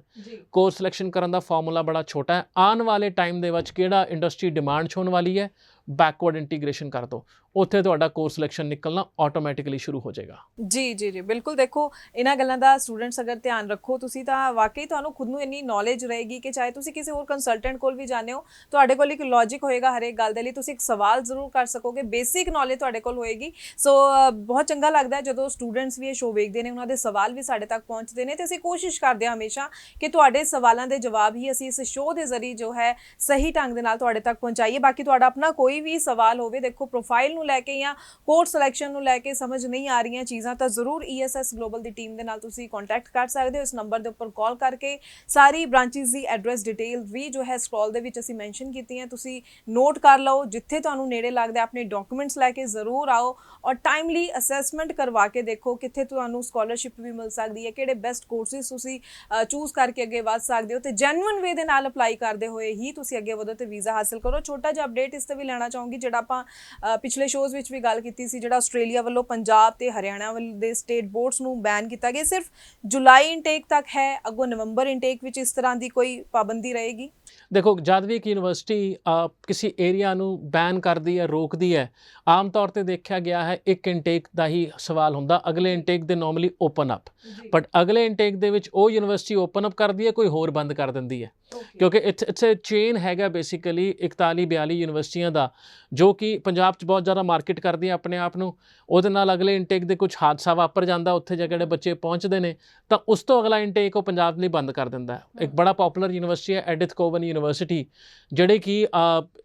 Course selection ਕਰਨ ਦਾ ਫਾਰਮੂਲਾ ਬੜਾ ਛੋਟਾ ਹੈ। ਆਉਣ ਵਾਲੇ ਟਾਈਮ ਦੇ ਵਿੱਚ ਕਿਹੜਾ ਇੰਡਸਟਰੀ ਡਿਮਾਂਡ 'ਚ ਹੋਣ ਵਾਲੀ ਹੈ, ਬੈਕਵਰਡ ਇੰਟੀਗ੍ਰੇਸ਼ਨ ਕਰ ਦਿਓ, ਉੱਥੇ ਤੁਹਾਡਾ ਕੋਰਸ ਸਿਲੈਕਸ਼ਨ ਨਿਕਲਣਾ ਆਟੋਮੈਟਿਕਲੀ ਸ਼ੁਰੂ ਹੋ ਜਾਏਗਾ। ਜੀ ਬਿਲਕੁਲ। ਦੇਖੋ, ਇਹਨਾਂ ਗੱਲਾਂ ਦਾ ਸਟੂਡੈਂਟਸ ਅਗਰ ਧਿਆਨ ਰੱਖੋ ਤੁਸੀਂ ਤਾਂ ਵਾਕਈ ਤੁਹਾਨੂੰ ਖੁਦ ਨੂੰ ਇੰਨੀ ਨੌਲੇਜ ਰਹੇਗੀ ਕਿ ਚਾਹੇ ਤੁਸੀਂ ਕਿਸੇ ਹੋਰ ਕੰਸਲਟੈਂਟ ਕੋਲ ਵੀ ਜਾਂਦੇ ਹੋ, ਤੁਹਾਡੇ ਕੋਲ ਇੱਕ ਲੌਜਿਕ ਹੋਏਗਾ ਹਰੇਕ ਗੱਲ ਦੇ ਲਈ, ਤੁਸੀਂ ਇੱਕ ਸਵਾਲ ਜ਼ਰੂਰ ਕਰ ਸਕੋਗੇ, ਬੇਸਿਕ ਨੌਲੇਜ ਤੁਹਾਡੇ ਕੋਲ ਹੋਏਗੀ। ਸੋ ਬਹੁਤ ਚੰਗਾ ਲੱਗਦਾ ਜਦੋਂ ਸਟੂਡੈਂਟਸ ਵੀ ਇਹ ਸ਼ੋਅ ਵੇਖਦੇ ਨੇ, ਉਹਨਾਂ ਦੇ ਸਵਾਲ ਵੀ ਸਾਡੇ ਤੱਕ ਪਹੁੰਚਦੇ ਨੇ ਤੇ ਅਸੀਂ ਕੋਸ਼ਿਸ਼ ਕਰਦੇ ਹਾਂ ਹਮੇਸ਼ਾ ਕਿ ਤੁਹਾਡੇ ਸਵਾਲਾਂ ਦੇ ਜਵਾਬ ਹੀ ਅਸੀਂ ਇਸ ਸ਼ੋਅ ਦੇ ਜ਼ਰੀਏ ਜੋ ਹੈ ਸਹੀ ਢੰਗ ਦੇ ਨਾਲ ਤੁਹਾਡੇ ਤੱਕ ਪਹੁੰਚਾਈਏ। ਬਾਕੀ ਤੁਹਾਡਾ ਆਪਣਾ ਕੋਈ ਵੀ ਸਵਾਲ ਹੋਵੇ, ਦੇਖੋ ਪ੍ਰੋਫਾਈਲ ਨੂੰ ਲੈ ਕੇ ਜਾਂ ਕੋਰਸ ਸਿਲੈਕਸ਼ਨ ਨੂੰ ਲੈ ਕੇ ਸਮਝ ਨਹੀਂ ਆ ਰਹੀਆਂ ਚੀਜ਼ਾਂ ਤਾਂ ਜ਼ਰੂਰ ESS ਗਲੋਬਲ ਦੀ ਟੀਮ ਦੇ ਨਾਲ ਤੁਸੀਂ ਕੰਟੈਕਟ ਕਰ ਸਕਦੇ ਹੋ। ਇਸ ਨੰਬਰ ਦੇ ਉੱਪਰ ਕਾਲ ਕਰਕੇ ਸਾਰੀ ਬ੍ਰਾਂਚਿਸ ਦੀ ਐਡਰੈਸ ਡਿਟੇਲ ਵੀ ਜੋ ਹੈ ਸਕਰੋਲ ਦੇ ਵਿੱਚ ਅਸੀਂ ਮੈਂਸ਼ਨ ਕੀਤੀ ਹੈ, ਤੁਸੀਂ ਨੋਟ ਕਰ ਲਓ। ਜਿੱਥੇ ਤੁਹਾਨੂੰ ਨੇੜੇ ਲੱਗਦਾ ਆਪਣੇ ਡਾਕੂਮੈਂਟਸ ਲੈ ਕੇ ਜ਼ਰੂਰ ਆਓ ਔਰ ਟਾਈਮਲੀ ਅਸੈਸਮੈਂਟ ਕਰਵਾ ਕੇ ਦੇਖੋ ਕਿੱਥੇ ਤੁਹਾਨੂੰ ਸਕਾਲਰਸ਼ਿਪ ਵੀ ਮਿਲ ਸਕਦੀ ਹੈ, ਕਿਹੜੇ ਬੈਸਟ ਕੋਰਸਿਸ ਤੁਸੀਂ ਚੂਜ਼ ਕਰਕੇ ਅੱਗੇ ਵਧ ਸਕਦੇ ਹੋ ਤੇ ਜੈਨੂਇਨ ਵੇ ਦੇ ਨਾਲ ਅਪਲਾਈ ਕਰਦੇ ਹੋਏ ਹੀ ਤੁਸੀਂ ਅੱਗੇ ਵਧੋ ਤੇ ਵੀਜ਼ਾ ਹਾਸਲ ਕਰੋ। ਛੋਟਾ ਜਿਹਾ ਅਪਡੇਟ ਇਸ ਤੇ ਵੀ ਲੈਣਾ ਚਾਹੂੰਗੀ, ਜਿਹੜਾ ਆਪਾਂ ਪਿਛਲੇ ਸ਼ੋਜ਼ ਵਿੱਚ ਵੀ ਗੱਲ ਕੀਤੀ ਸੀ, ਜਿਹੜਾ ਆਸਟ੍ਰੇਲੀਆ ਵੱਲੋਂ ਪੰਜਾਬ ਤੇ ਹਰਿਆਣਾ ਦੇ ਸਟੇਟ ਬੋਰਡਸ ਨੂੰ ਬੈਨ ਕੀਤਾ ਗਿਆ, ਸਿਰਫ ਜੁਲਾਈ ਇਨਟੇਕ ਤੱਕ ਹੈ, ਅੱਗੋਂ ਨਵੰਬਰ ਇਨਟੇਕ ਵਿੱਚ ਇਸ ਤਰ੍ਹਾਂ ਦੀ ਕੋਈ ਪਾਬੰਦੀ ਰਹੇਗੀ? ਦੇਖੋ ਜਦ ਵੀ ਇੱਕ ਯੂਨੀਵਰਸਿਟੀ ਕਿਸੇ ਏਰੀਆ ਨੂੰ ਬੈਨ ਕਰਦੀ ਹੈ, ਰੋਕਦੀ ਹੈ, ਆਮ ਤੌਰ ਤੇ ਦੇਖਿਆ ਗਿਆ ਹੈ ਇੱਕ ਇਨਟੇਕ ਦਾ ਹੀ ਸਵਾਲ ਹੁੰਦਾ, ਅਗਲੇ ਇਨਟੇਕ ਦੇ ਨਾਰਮਲੀ ਓਪਨ ਅਪ, ਬਟ ਅਗਲੇ ਇਨਟੇਕ ਦੇ ਵਿੱਚ ਉਹ ਯੂਨੀਵਰਸਿਟੀ ਓਪਨ ਅਪ ਕਰਦੀ ਹੈ, ਕੋਈ ਹੋਰ ਬੰਦ ਕਰ ਦਿੰਦੀ ਹੈ, ਕਿਉਂਕਿ ਇਟਸ ਅ ਚੇਨ ਹੈਗਾ ਬੇਸਿਕਲੀ 41-42 ਯੂਨੀਵਰਸਿਟੀਆਂ ਦਾ, ਜੋ ਕਿ ਪੰਜਾਬ 'ਚ ਬਹੁਤ ਜ਼ਿਆਦਾ ਮਾਰਕੀਟ ਕਰਦੀਆਂ ਆਪਣੇ ਆਪ ਨੂੰ। ਉਹਦੇ ਨਾਲ ਅਗਲੇ ਇਨਟੇਕ ਦੇ ਕੁਝ ਹਾਦਸਾ ਵਾਪਰ ਜਾਂਦਾ, ਉੱਥੇ ਜਿਹੜੇ ਬੱਚੇ ਪਹੁੰਚਦੇ ਨੇ ਤਾਂ ਉਸ ਤੋਂ ਅਗਲਾ ਇਨਟੇਕ ਉਹ ਪੰਜਾਬ ਲਈ ਬੰਦ ਕਰ ਦਿੰਦਾ ਹੈ। ਇੱਕ ਬੜਾ ਪਪੂਲਰ ਯੂਨੀਵਰਸਿਟੀ ਹੈ ਐਡਿਥ ਕੋਵਨ ਯੂਨੀਵਰਸਿਟੀ, ਜਿਹੜੀ ਕਿ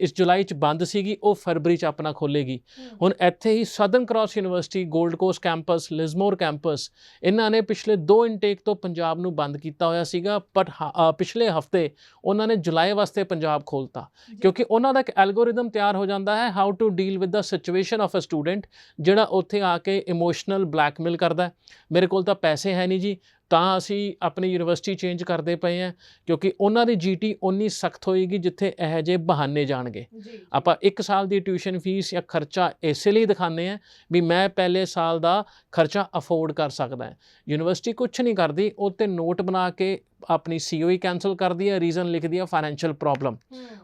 ਇਸ ਜੁਲਾਈ 'ਚ ਬੰਦ ਸੀਗੀ, ਉਹ ਫਰਵਰੀ 'ਚ ਆਪਣਾ ਖੋਲ੍ਹੇਗੀ। ਹੁਣ ਇੱਥੇ ਹੀ Southern Cross University, Gold Coast campus, Lismore campus, ਇਹਨਾਂ ਨੇ ਪਿਛਲੇ 2 ਇਨਟੇਕ ਤੋਂ ਪੰਜਾਬ ਨੂੰ ਬੰਦ ਕੀਤਾ ਹੋਇਆ ਸੀਗਾ, ਬਟ ਪਿਛਲੇ ਹਫਤੇ ਉਹਨਾਂ ਨੇ ਜੁਲਾਈ ਵਾਸਤੇ ਪੰਜਾਬ ਖੋਲ੍ਹਤਾ, ਕਿਉਂਕਿ ਉਹਨਾਂ ਦਾ ਇੱਕ ਐਲਗੋਰਿਦਮ ਤਿਆਰ ਹੋ ਜਾਂਦਾ ਹੈ how to deal with the situation of a student, ਜਿਹੜਾ ਉੱਥੇ ਆ ਕੇ ਇਮੋਸ਼ਨਲ ਬਲੈਕਮੇਲ ਕਰਦਾ, ਮੇਰੇ ਕੋਲ ਤਾਂ ਪੈਸੇ ਹੈ ਨਹੀਂ ਜੀ, ਤਾਂ ਅਸੀਂ ਆਪਣੀ ਯੂਨੀਵਰਸਿਟੀ ਚੇਂਜ ਕਰਦੇ ਪਏ ਹਾਂ, ਕਿਉਂਕਿ ਉਹਨਾਂ ਦੀ GT ਉਨੀ ਸਖਤ ਹੋਏਗੀ ਜਿੱਥੇ ਇਹੋ ਜਿਹੇ ਬਹਾਨੇ ਜਾਣਗੇ। ਆਪਾਂ 1 ਸਾਲ ਦੀ ਟਿਊਸ਼ਨ ਫੀਸ ਜਾਂ ਖਰਚਾ ਇਸੇ ਲਈ ਦਿਖਾਉਂਦੇ ਹਾਂ ਵੀ ਮੈਂ ਪਹਿਲੇ ਸਾਲ ਦਾ ਖਰਚਾ ਅਫੋਰਡ ਕਰ ਸਕਦਾ। ਯੂਨੀਵਰਸਿਟੀ ਕੁਛ ਨਹੀਂ ਕਰਦੀ, ਉਹ 'ਤੇ ਨੋਟ ਬਣਾ ਕੇ ਆਪਣੀ COE ਕੈਂਸਲ ਕਰਦੀ ਹੈ, ਰੀਜ਼ਨ ਲਿਖਦੀ ਹੈ ਫਾਈਨੈਂਸ਼ੀਅਲ ਪ੍ਰੋਬਲਮ।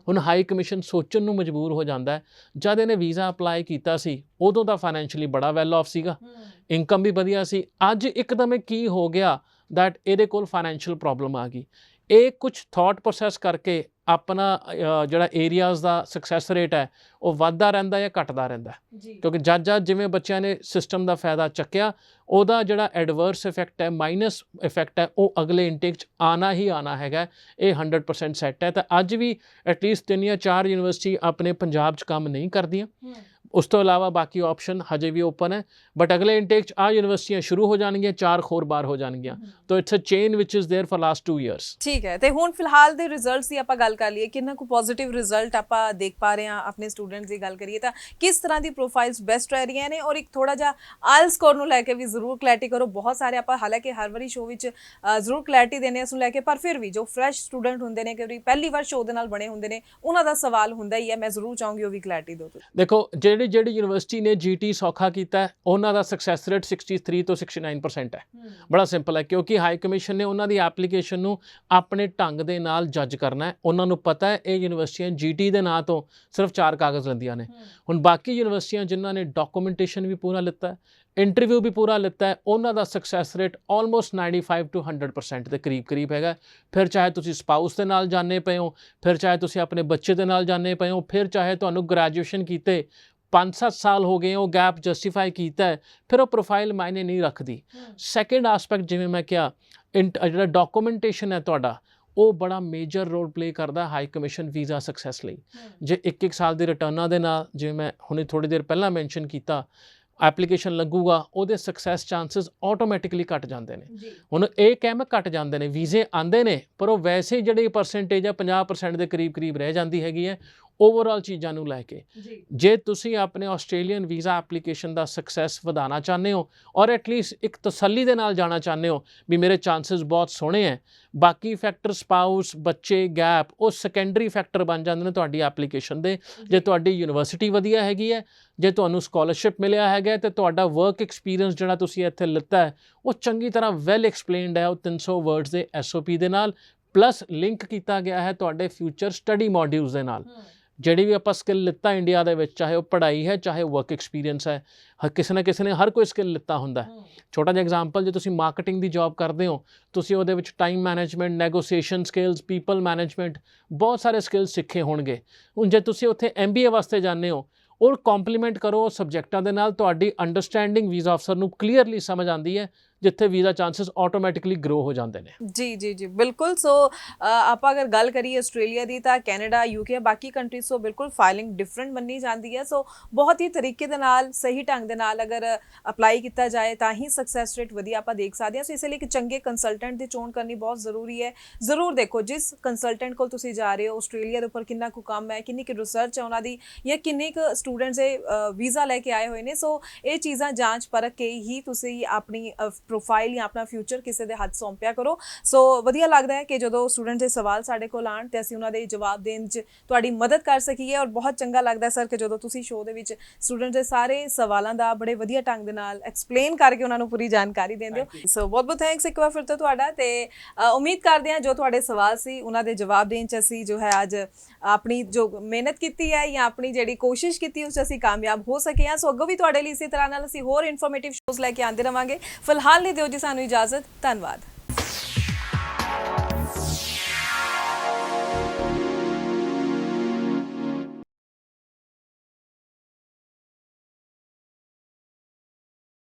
ਹੁਣ ਹਾਈ ਕਮਿਸ਼ਨ ਸੋਚਣ ਨੂੰ ਮਜਬੂਰ ਹੋ ਜਾਂਦਾ ਹੈ, ਜਦ ਇਹਨੇ ਵੀਜ਼ਾ ਅਪਲਾਈ ਕੀਤਾ ਸੀ ਉਦੋਂ ਤਾਂ ਫਾਈਨੈਂਸ਼ੀਅਲੀ ਬੜਾ ਵੈਲ ਆਫ ਸੀਗਾ, ਇਨਕਮ ਵੀ ਵਧੀਆ ਸੀ, ਅੱਜ ਇੱਕਦਮ ਕੀ ਹੋ ਗਿਆ ਦੈਟ ਇਹਦੇ ਕੋਲ ਫਾਈਨੈਂਸ਼ੀਅਲ ਪ੍ਰੋਬਲਮ ਆ ਗਈ। ਇਹ ਕੁਛ ਥਾਟ ਪ੍ਰੋਸੈਸ ਕਰਕੇ ਆਪਣਾ ਜਿਹੜਾ ਏਰੀਆਜ਼ ਦਾ ਸਕਸੈਸ ਰੇਟ ਹੈ ਉਹ ਵੱਧਦਾ ਰਹਿੰਦਾ ਜਾਂ ਘਟਦਾ ਰਹਿੰਦਾ, ਕਿਉਂਕਿ ਜਦ ਜਿਵੇਂ ਬੱਚਿਆਂ ਨੇ ਸਿਸਟਮ ਦਾ ਫਾਇਦਾ ਚੱਕਿਆ, ਉਹਦਾ ਜਿਹੜਾ ਐਡਵਰਸ ਇਫੈਕਟ ਹੈ, ਮਾਈਨਸ ਇਫੈਕਟ ਹੈ, ਉਹ ਅਗਲੇ ਇਨਟੇਕ 'ਚ ਆਉਣਾ ਹੀ ਆਉਣਾ ਹੈਗਾ। ਇਹ 100% ਸੈੱਟ ਹੈ। ਤਾਂ ਅੱਜ ਵੀ ਐਟਲੀਸਟ 3 ਜਾਂ 4 ਯੂਨੀਵਰਸਿਟੀ ਆਪਣੇ ਪੰਜਾਬ 'ਚ ਕੰਮ ਨਹੀਂ ਕਰਦੀਆਂ, ਉਸ ਤੋਂ ਇਲਾਵਾ ਬਾਕੀ ਆਪਸ਼ਨ ਹਜੇ ਵੀ ਓਪਨ ਹੈ, ਬਟ ਅਗਲੇ ਇਨਟੇਕ 'ਚ ਆ ਯੂਨੀਵਰਸਿਟੀਆਂ ਸ਼ੁਰੂ ਹੋ ਜਾਣਗੀਆਂ, 4 ਹੋਰ ਬਾਹਰ ਹੋ ਜਾਣਗੀਆਂ। ਤਾਂ it's a chain which is there for last 2 years. ਠੀਕ ਹੈ, ਤੇ ਹੁਣ ਫਿਲਹਾਲ ਦੇ ਰਿਜ਼ਲਟਸ ਦੀ ਆਪਾਂ ਗੱਲ ਕਰ ਲਈਏ, ਕਿੰਨਾ ਕੁ ਪੋਜ਼ਿਟਿਵ ਰਿਜ਼ਲਟ ਆਪਾਂ ਦੇਖ ਪਾ ਰਹੇ ਹਾਂ ਆਪਣੇ ਸਟੂਡੈਂਟਸ ਦੀ ਗੱਲ ਕਰੀਏ ਤਾਂ ਕਿਸ ਤਰ੍ਹਾਂ ਦੀ ਪ੍ਰੋਫਾਈਲਸ ਬੈਸਟ ਰਹਿ ਰਹੀਆਂ ਨੇ, ਔਰ ਇੱਕ ਥੋੜਾ ਜਿਹਾ ਆਇਲ ਸਕੋਰ ਨੂੰ ਲੈ ਕੇ ਵੀ ਜ਼ਰੂਰ ਕਲੈਰਿਟੀ ਕਰੋ। ਬਹੁਤ ਸਾਰੇ ਆਪਾਂ ਹਾਲਾਂਕਿ ਹਰ ਵਾਰੀ ਸ਼ੋਅ ਵਿੱਚ ਜ਼ਰੂਰ ਕਲੈਰਿਟੀ ਦੇਣੇ ਇਸ ਨੂੰ ਲੈ ਕੇ, ਪਰ ਫਿਰ ਵੀ ਜੋ ਫਰੈਸ਼ ਸਟੂਡੈਂਟ ਹੁੰਦੇ ਨੇ, ਕਿ ਪਹਿਲੀ ਵਾਰ ਸ਼ੋਅ ਦੇ ਨਾਲ ਬਣੇ ਹੁੰਦੇ ਨੇ, ਉਹਨਾਂ ਦਾ ਸਵਾਲ ਹੁੰਦਾ ਹੀ ਹੈ, ਮੈਂ ਜ਼ਰੂਰ ਚਾਹੂੰਗੀ ਉਹ ਵੀ ਕਲੈਰਿਟੀ ਦਿਓ। ਦੇਖੋ ਜਿਹੜੀ ਯੂਨੀਵਰਸਿਟੀ ਨੇ GT ਸੌਖਾ ਕੀਤਾ ਹੈ, ਉਹਨਾਂ ਦਾ ਸਕਸੈਸ ਰੇਟ 63 ਤੋਂ 69% ਹੈ। ਬੜਾ ਸਿੰਪਲ ਹੈ, ਕਿਉਂਕਿ ਹਾਈ ਕਮਿਸ਼ਨ ਨੇ ਉਹਨਾਂ ਦੀ ਐਪਲੀਕੇਸ਼ਨ ਨੂੰ ਆਪਣੇ ਢੰਗ ਦੇ ਨਾਲ ਜੱਜ ਕਰਨਾ ਹੈ। ਉਹਨਾਂ ਨੂੰ ਪਤਾ ਹੈ ਇਹ ਯੂਨੀਵਰਸਿਟੀਆਂ GT ਦੇ ਨਾਂ ਤੋਂ ਸਿਰਫ 4 ਕਾਗਜ਼ ਲੈਂਦੀਆਂ ਨੇ। ਹੁਣ ਬਾਕੀ ਯੂਨੀਵਰਸਿਟੀਆਂ ਜਿਨ੍ਹਾਂ ਨੇ ਡਾਕੂਮੈਂਟੇਸ਼ਨ ਵੀ ਪੂਰਾ ਲਿੱਤਾ ਹੈ, ਇੰਟਰਵਿਊ ਵੀ ਪੂਰਾ ਲਿੱਤਾ ਹੈ, ਉਹਨਾਂ ਦਾ ਸਕਸੈਸ ਰੇਟ ਆਲਮੋਸਟ 95 ਤੋਂ 100% ਦੇ ਕਰੀਬ ਹੈਗਾ। ਫਿਰ ਚਾਹੇ ਤੁਸੀਂ ਸਪਾਊਸ ਦੇ ਨਾਲ ਜਾਣੇ ਪਏ ਹੋ, ਫਿਰ ਚਾਹੇ ਤੁਸੀਂ ਆਪਣੇ ਬੱਚੇ ਦੇ ਨਾਲ ਜਾਣੇ ਪਏ ਹੋ, ਫਿਰ ਚਾਹੇ ਤੁਹਾਨੂੰ ਗ੍ਰੈਜੂਏਸ਼ਨ ਕੀਤੇ 5-7 ਸਾਲ ਹੋ ਗਏ, ਉਹ ਗੈਪ ਜਸਟੀਫਾਈ ਕੀਤਾ ਹੈ, ਫਿਰ ਉਹ ਪ੍ਰੋਫਾਈਲ ਮਾਇਨੇ ਨਹੀਂ ਰੱਖਦੀ। ਸੈਕਿੰਡ ਆਸਪੈਕਟ, ਜਿਵੇਂ ਮੈਂ ਕਿਹਾ, ਜਿਹੜਾ ਡਾਕੂਮੈਂਟੇਸ਼ਨ ਹੈ ਤੁਹਾਡਾ, ਉਹ ਬੜਾ ਮੇਜਰ ਰੋਲ ਪਲੇ ਕਰਦਾ ਹਾਈ ਕਮਿਸ਼ਨ ਵੀਜ਼ਾ ਸਕਸੈਸ ਲਈ। ਜੇ 1-1 ਸਾਲ ਦੀ ਰਿਟਰਨਾਂ ਦੇ ਨਾਲ, ਜਿਵੇਂ ਮੈਂ ਹੁਣੇ ਥੋੜ੍ਹੀ ਦੇਰ ਪਹਿਲਾਂ ਮੈਂਸ਼ਨ ਕੀਤਾ, ਐਪਲੀਕੇਸ਼ਨ ਲੱਗੂਗਾ, ਉਹਦੇ ਸਕਸੈਸ ਚਾਂਸਸ ਆਟੋਮੈਟਿਕਲੀ ਘਟ ਜਾਂਦੇ ਨੇ। ਹੁਣ ਇਹ ਕਹਿਮ ਘਟ ਜਾਂਦੇ ਨੇ, ਵੀਜ਼ੇ ਆਉਂਦੇ ਨੇ, ਪਰ ਉਹ ਵੈਸੇ ਜਿਹੜੀ ਪਰਸੈਂਟੇਜ ਹੈ 50% ਦੇ ਕਰੀਬ ਰਹਿ ਜਾਂਦੀ ਹੈਗੀ ਹੈ ਓਵਰਆਲ ਚੀਜ਼ਾਂ ਨੂੰ ਲੈ ਕੇ। ਜੇ ਤੁਸੀਂ ਆਪਣੇ ਆਸਟ੍ਰੇਲੀਅਨ ਵੀਜ਼ਾ ਐਪਲੀਕੇਸ਼ਨ ਦਾ ਸਕਸੈਸ ਵਧਾਉਣਾ ਚਾਹੁੰਦੇ ਹੋ, ਔਰ ਐਟਲੀਸਟ ਇੱਕ ਤਸੱਲੀ ਦੇ ਨਾਲ ਜਾਣਾ ਚਾਹੁੰਦੇ ਹੋ ਵੀ ਮੇਰੇ ਚਾਂਸਸ ਬਹੁਤ ਸੋਹਣੇ ਹੈ, ਬਾਕੀ ਫੈਕਟਰ ਸਪਾਊਸ, ਬੱਚੇ, ਗੈਪ, ਉਹ ਸੈਕੰਡਰੀ ਫੈਕਟਰ ਬਣ ਜਾਂਦੇ ਨੇ ਤੁਹਾਡੀ ਐਪਲੀਕੇਸ਼ਨ ਦੇ। ਜੇ ਤੁਹਾਡੀ ਯੂਨੀਵਰਸਿਟੀ ਵਧੀਆ ਹੈਗੀ ਹੈ, ਜੇ ਤੁਹਾਨੂੰ ਸਕਾਲਰਸ਼ਿਪ ਮਿਲਿਆ ਹੈਗਾ, ਤੇ ਤੁਹਾਡਾ ਵਰਕ ਐਕਸਪੀਰੀਅੰਸ ਜਿਹੜਾ ਤੁਸੀਂ ਇੱਥੇ ਲਿੱਤਾ ਹੈ ਉਹ ਚੰਗੀ ਤਰ੍ਹਾਂ ਵੈਲ ਐਕਸਪਲੇਨਡ ਹੈ, ਉਹ 300 ਵਰਡਸ ਦੇ SOP ਦੇ ਨਾਲ, ਪਲੱਸ ਲਿੰਕ ਕੀਤਾ ਗਿਆ ਹੈ ਤੁਹਾਡੇ ਫਿਊਚਰ ਸਟੱਡੀ ਮੋਡਿਊਲਸ ਦੇ ਨਾਲ। ਜਿਹੜੀ ਵੀ ਆਪਾਂ ਸਕਿੱਲ ਲਿੱਤਾ ਇੰਡੀਆ ਦੇ ਵਿੱਚ, ਚਾਹੇ ਉਹ ਪੜ੍ਹਾਈ ਹੈ, ਚਾਹੇ ਵਰਕ ਐਕਸਪੀਰੀਅੰਸ ਹੈ, ਕਿਸੇ ਨਾ ਕਿਸੇ ਨੇ ਹਰ ਕੋਈ ਸਕਿੱਲ ਲਿੱਤਾ ਹੁੰਦਾ। ਛੋਟਾ ਜਿਹਾ ਐਗਜ਼ਾਮਪਲ, ਜੇ ਤੁਸੀਂ ਮਾਰਕੀਟਿੰਗ ਦੀ ਜੌਬ ਕਰਦੇ ਹੋ, ਤੁਸੀਂ ਉਹਦੇ ਵਿੱਚ time management, negotiation skills, people management, ਬਹੁਤ ਸਾਰੇ ਸਕਿੱਲਸ ਸਿੱਖੇ ਹੋਣਗੇ। ਹੁਣ ਜੇ ਤੁਸੀਂ ਉੱਥੇ MBA ਵਾਸਤੇ ਜਾਂਦੇ ਹੋ, ਔਰ ਕੰਪਲੀਮੈਂਟ ਕਰੋ ਉਹ ਸਬਜੈਕਟਾਂ ਦੇ ਨਾਲ, ਤੁਹਾਡੀ ਅੰਡਰਸਟੈਂਡਿੰਗ ਵੀਜ਼ਾ ਅਫਸਰ ਨੂੰ ਕਲੀਅਰਲੀ ਸਮਝ ਆਉਂਦੀ ਹੈ, ਜਿੱਥੇ ਵੀਜ਼ਾ ਚਾਂਸਸ ਆਟੋਮੈਟਿਕਲੀ ਗਰੋ ਹੋ ਜਾਂਦੇ ਨੇ। ਜੀ ਬਿਲਕੁਲ। ਸੋ ਆਪਾਂ ਅਗਰ ਗੱਲ ਕਰੀਏ ਆਸਟ੍ਰੇਲੀਆ ਦੀ, ਤਾਂ ਕੈਨੇਡਾ, UK, ਬਾਕੀ ਕੰਟਰੀਜ਼ ਤੋਂ ਬਿਲਕੁਲ ਫਾਈਲਿੰਗ ਡਿਫਰੈਂਟ ਮੰਨੀ ਜਾਂਦੀ ਹੈ। ਸੋ ਬਹੁਤ ਹੀ ਤਰੀਕੇ ਦੇ ਨਾਲ, ਸਹੀ ਢੰਗ ਦੇ ਨਾਲ ਅਗਰ ਅਪਲਾਈ ਕੀਤਾ ਜਾਏ ਤਾਂ ਹੀ ਸਕਸੈਸ ਰੇਟ ਵਧੀਆ ਆਪਾਂ ਦੇਖ ਸਕਦੇ ਹਾਂ। ਸੋ ਇਸ ਲਈ ਇੱਕ ਚੰਗੇ ਕੰਸਲਟੈਂਟ ਦੀ ਚੋਣ ਕਰਨੀ ਬਹੁਤ ਜ਼ਰੂਰੀ ਹੈ। ਜ਼ਰੂਰ ਦੇਖੋ ਜਿਸ ਕੰਸਲਟੈਂਟ ਕੋਲ ਤੁਸੀਂ ਜਾ ਰਹੇ ਹੋ, ਆਸਟ੍ਰੇਲੀਆ ਦੇ ਉੱਪਰ ਕਿੰਨਾ ਕੁ ਕੰਮ ਹੈ, ਕਿੰਨੀ ਕੁ ਰਿਸਰਚ ਹੈ ਉਹਨਾਂ ਦੀ, ਜਾਂ ਕਿੰਨੇ ਕੁ ਸਟੂਡੈਂਟਸ ਵੀਜ਼ਾ ਲੈ ਕੇ ਆਏ ਹੋਏ ਨੇ। ਸੋ ਇਹ ਚੀਜ਼ਾਂ ਜਾਂਚ ਪਰਖ ਕੇ ਹੀ ਤੁਸੀਂ ਆਪਣੀ ਪ੍ਰੋਫਾਈਲ ਜਾਂ ਆਪਣਾ ਫਿਊਚਰ ਕਿਸੇ ਦੇ ਹੱਥ ਸੌਂਪਿਆ ਕਰੋ। ਸੋ ਵਧੀਆ ਲੱਗਦਾ ਹੈ ਕਿ ਜਦੋਂ ਸਟੂਡੈਂਟ ਦੇ ਸਵਾਲ ਸਾਡੇ ਕੋਲ ਆਉਣ ਤੇ ਅਸੀਂ ਉਹਨਾਂ ਦੇ ਜਵਾਬ ਦੇਣ 'ਚ ਤੁਹਾਡੀ ਮਦਦ ਕਰ ਸਕੀਏ, ਔਰ ਬਹੁਤ ਚੰਗਾ ਲੱਗਦਾ ਸਰ ਕਿ ਜਦੋਂ ਤੁਸੀਂ ਸ਼ੋਅ ਦੇ ਵਿੱਚ ਸਟੂਡੈਂਟ ਦੇ ਸਾਰੇ ਸਵਾਲਾਂ ਦਾ ਬੜੇ ਵਧੀਆ ਢੰਗ ਦੇ ਨਾਲ ਐਕਸਪਲੇਨ ਕਰਕੇ ਉਹਨਾਂ ਨੂੰ ਪੂਰੀ ਜਾਣਕਾਰੀ ਦਿੰਦੇ ਹੋ। ਸੋ ਬਹੁਤ ਬਹੁਤ ਥੈਂਕਸ ਇੱਕ ਵਾਰ ਫਿਰ ਤੋਂ ਤੁਹਾਡਾ, ਤੇ ਉਮੀਦ ਕਰਦੇ ਹਾਂ ਜੋ ਤੁਹਾਡੇ ਸਵਾਲ ਸੀ ਉਹਨਾਂ ਦੇ ਜਵਾਬ ਦੇਣ 'ਚ ਅਸੀਂ ਜੋ ਹੈ ਅੱਜ ਆਪਣੀ ਜੋ ਮਿਹਨਤ ਕੀਤੀ ਹੈ ਜਾਂ ਆਪਣੀ ਜਿਹੜੀ ਕੋਸ਼ਿਸ਼ ਕੀਤੀ ਉਸ 'ਚ ਅਸੀਂ ਕਾਮਯਾਬ ਹੋ ਸਕੇ ਹਾਂ। ਸੋ ਅੱਗੋਂ ਵੀ ਤੁਹਾਡੇ ਲਈ ਇਸੇ ਤਰ੍ਹਾਂ ਨਾਲ ਅਸੀਂ ਹੋਰ ਇਨਫੋਰਮੇਟਿਵ ਸ਼ੋਜ਼ ਲੈ ਕੇ ਆਉਂਦੇ ਰਵਾਂਗੇ। ਫਿਲਹਾਲ ਲਈ ਦਿਓ ਜੀ ਸਾਨੂੰ ਇਜਾਜ਼ਤ। ਧੰਨਵਾਦ।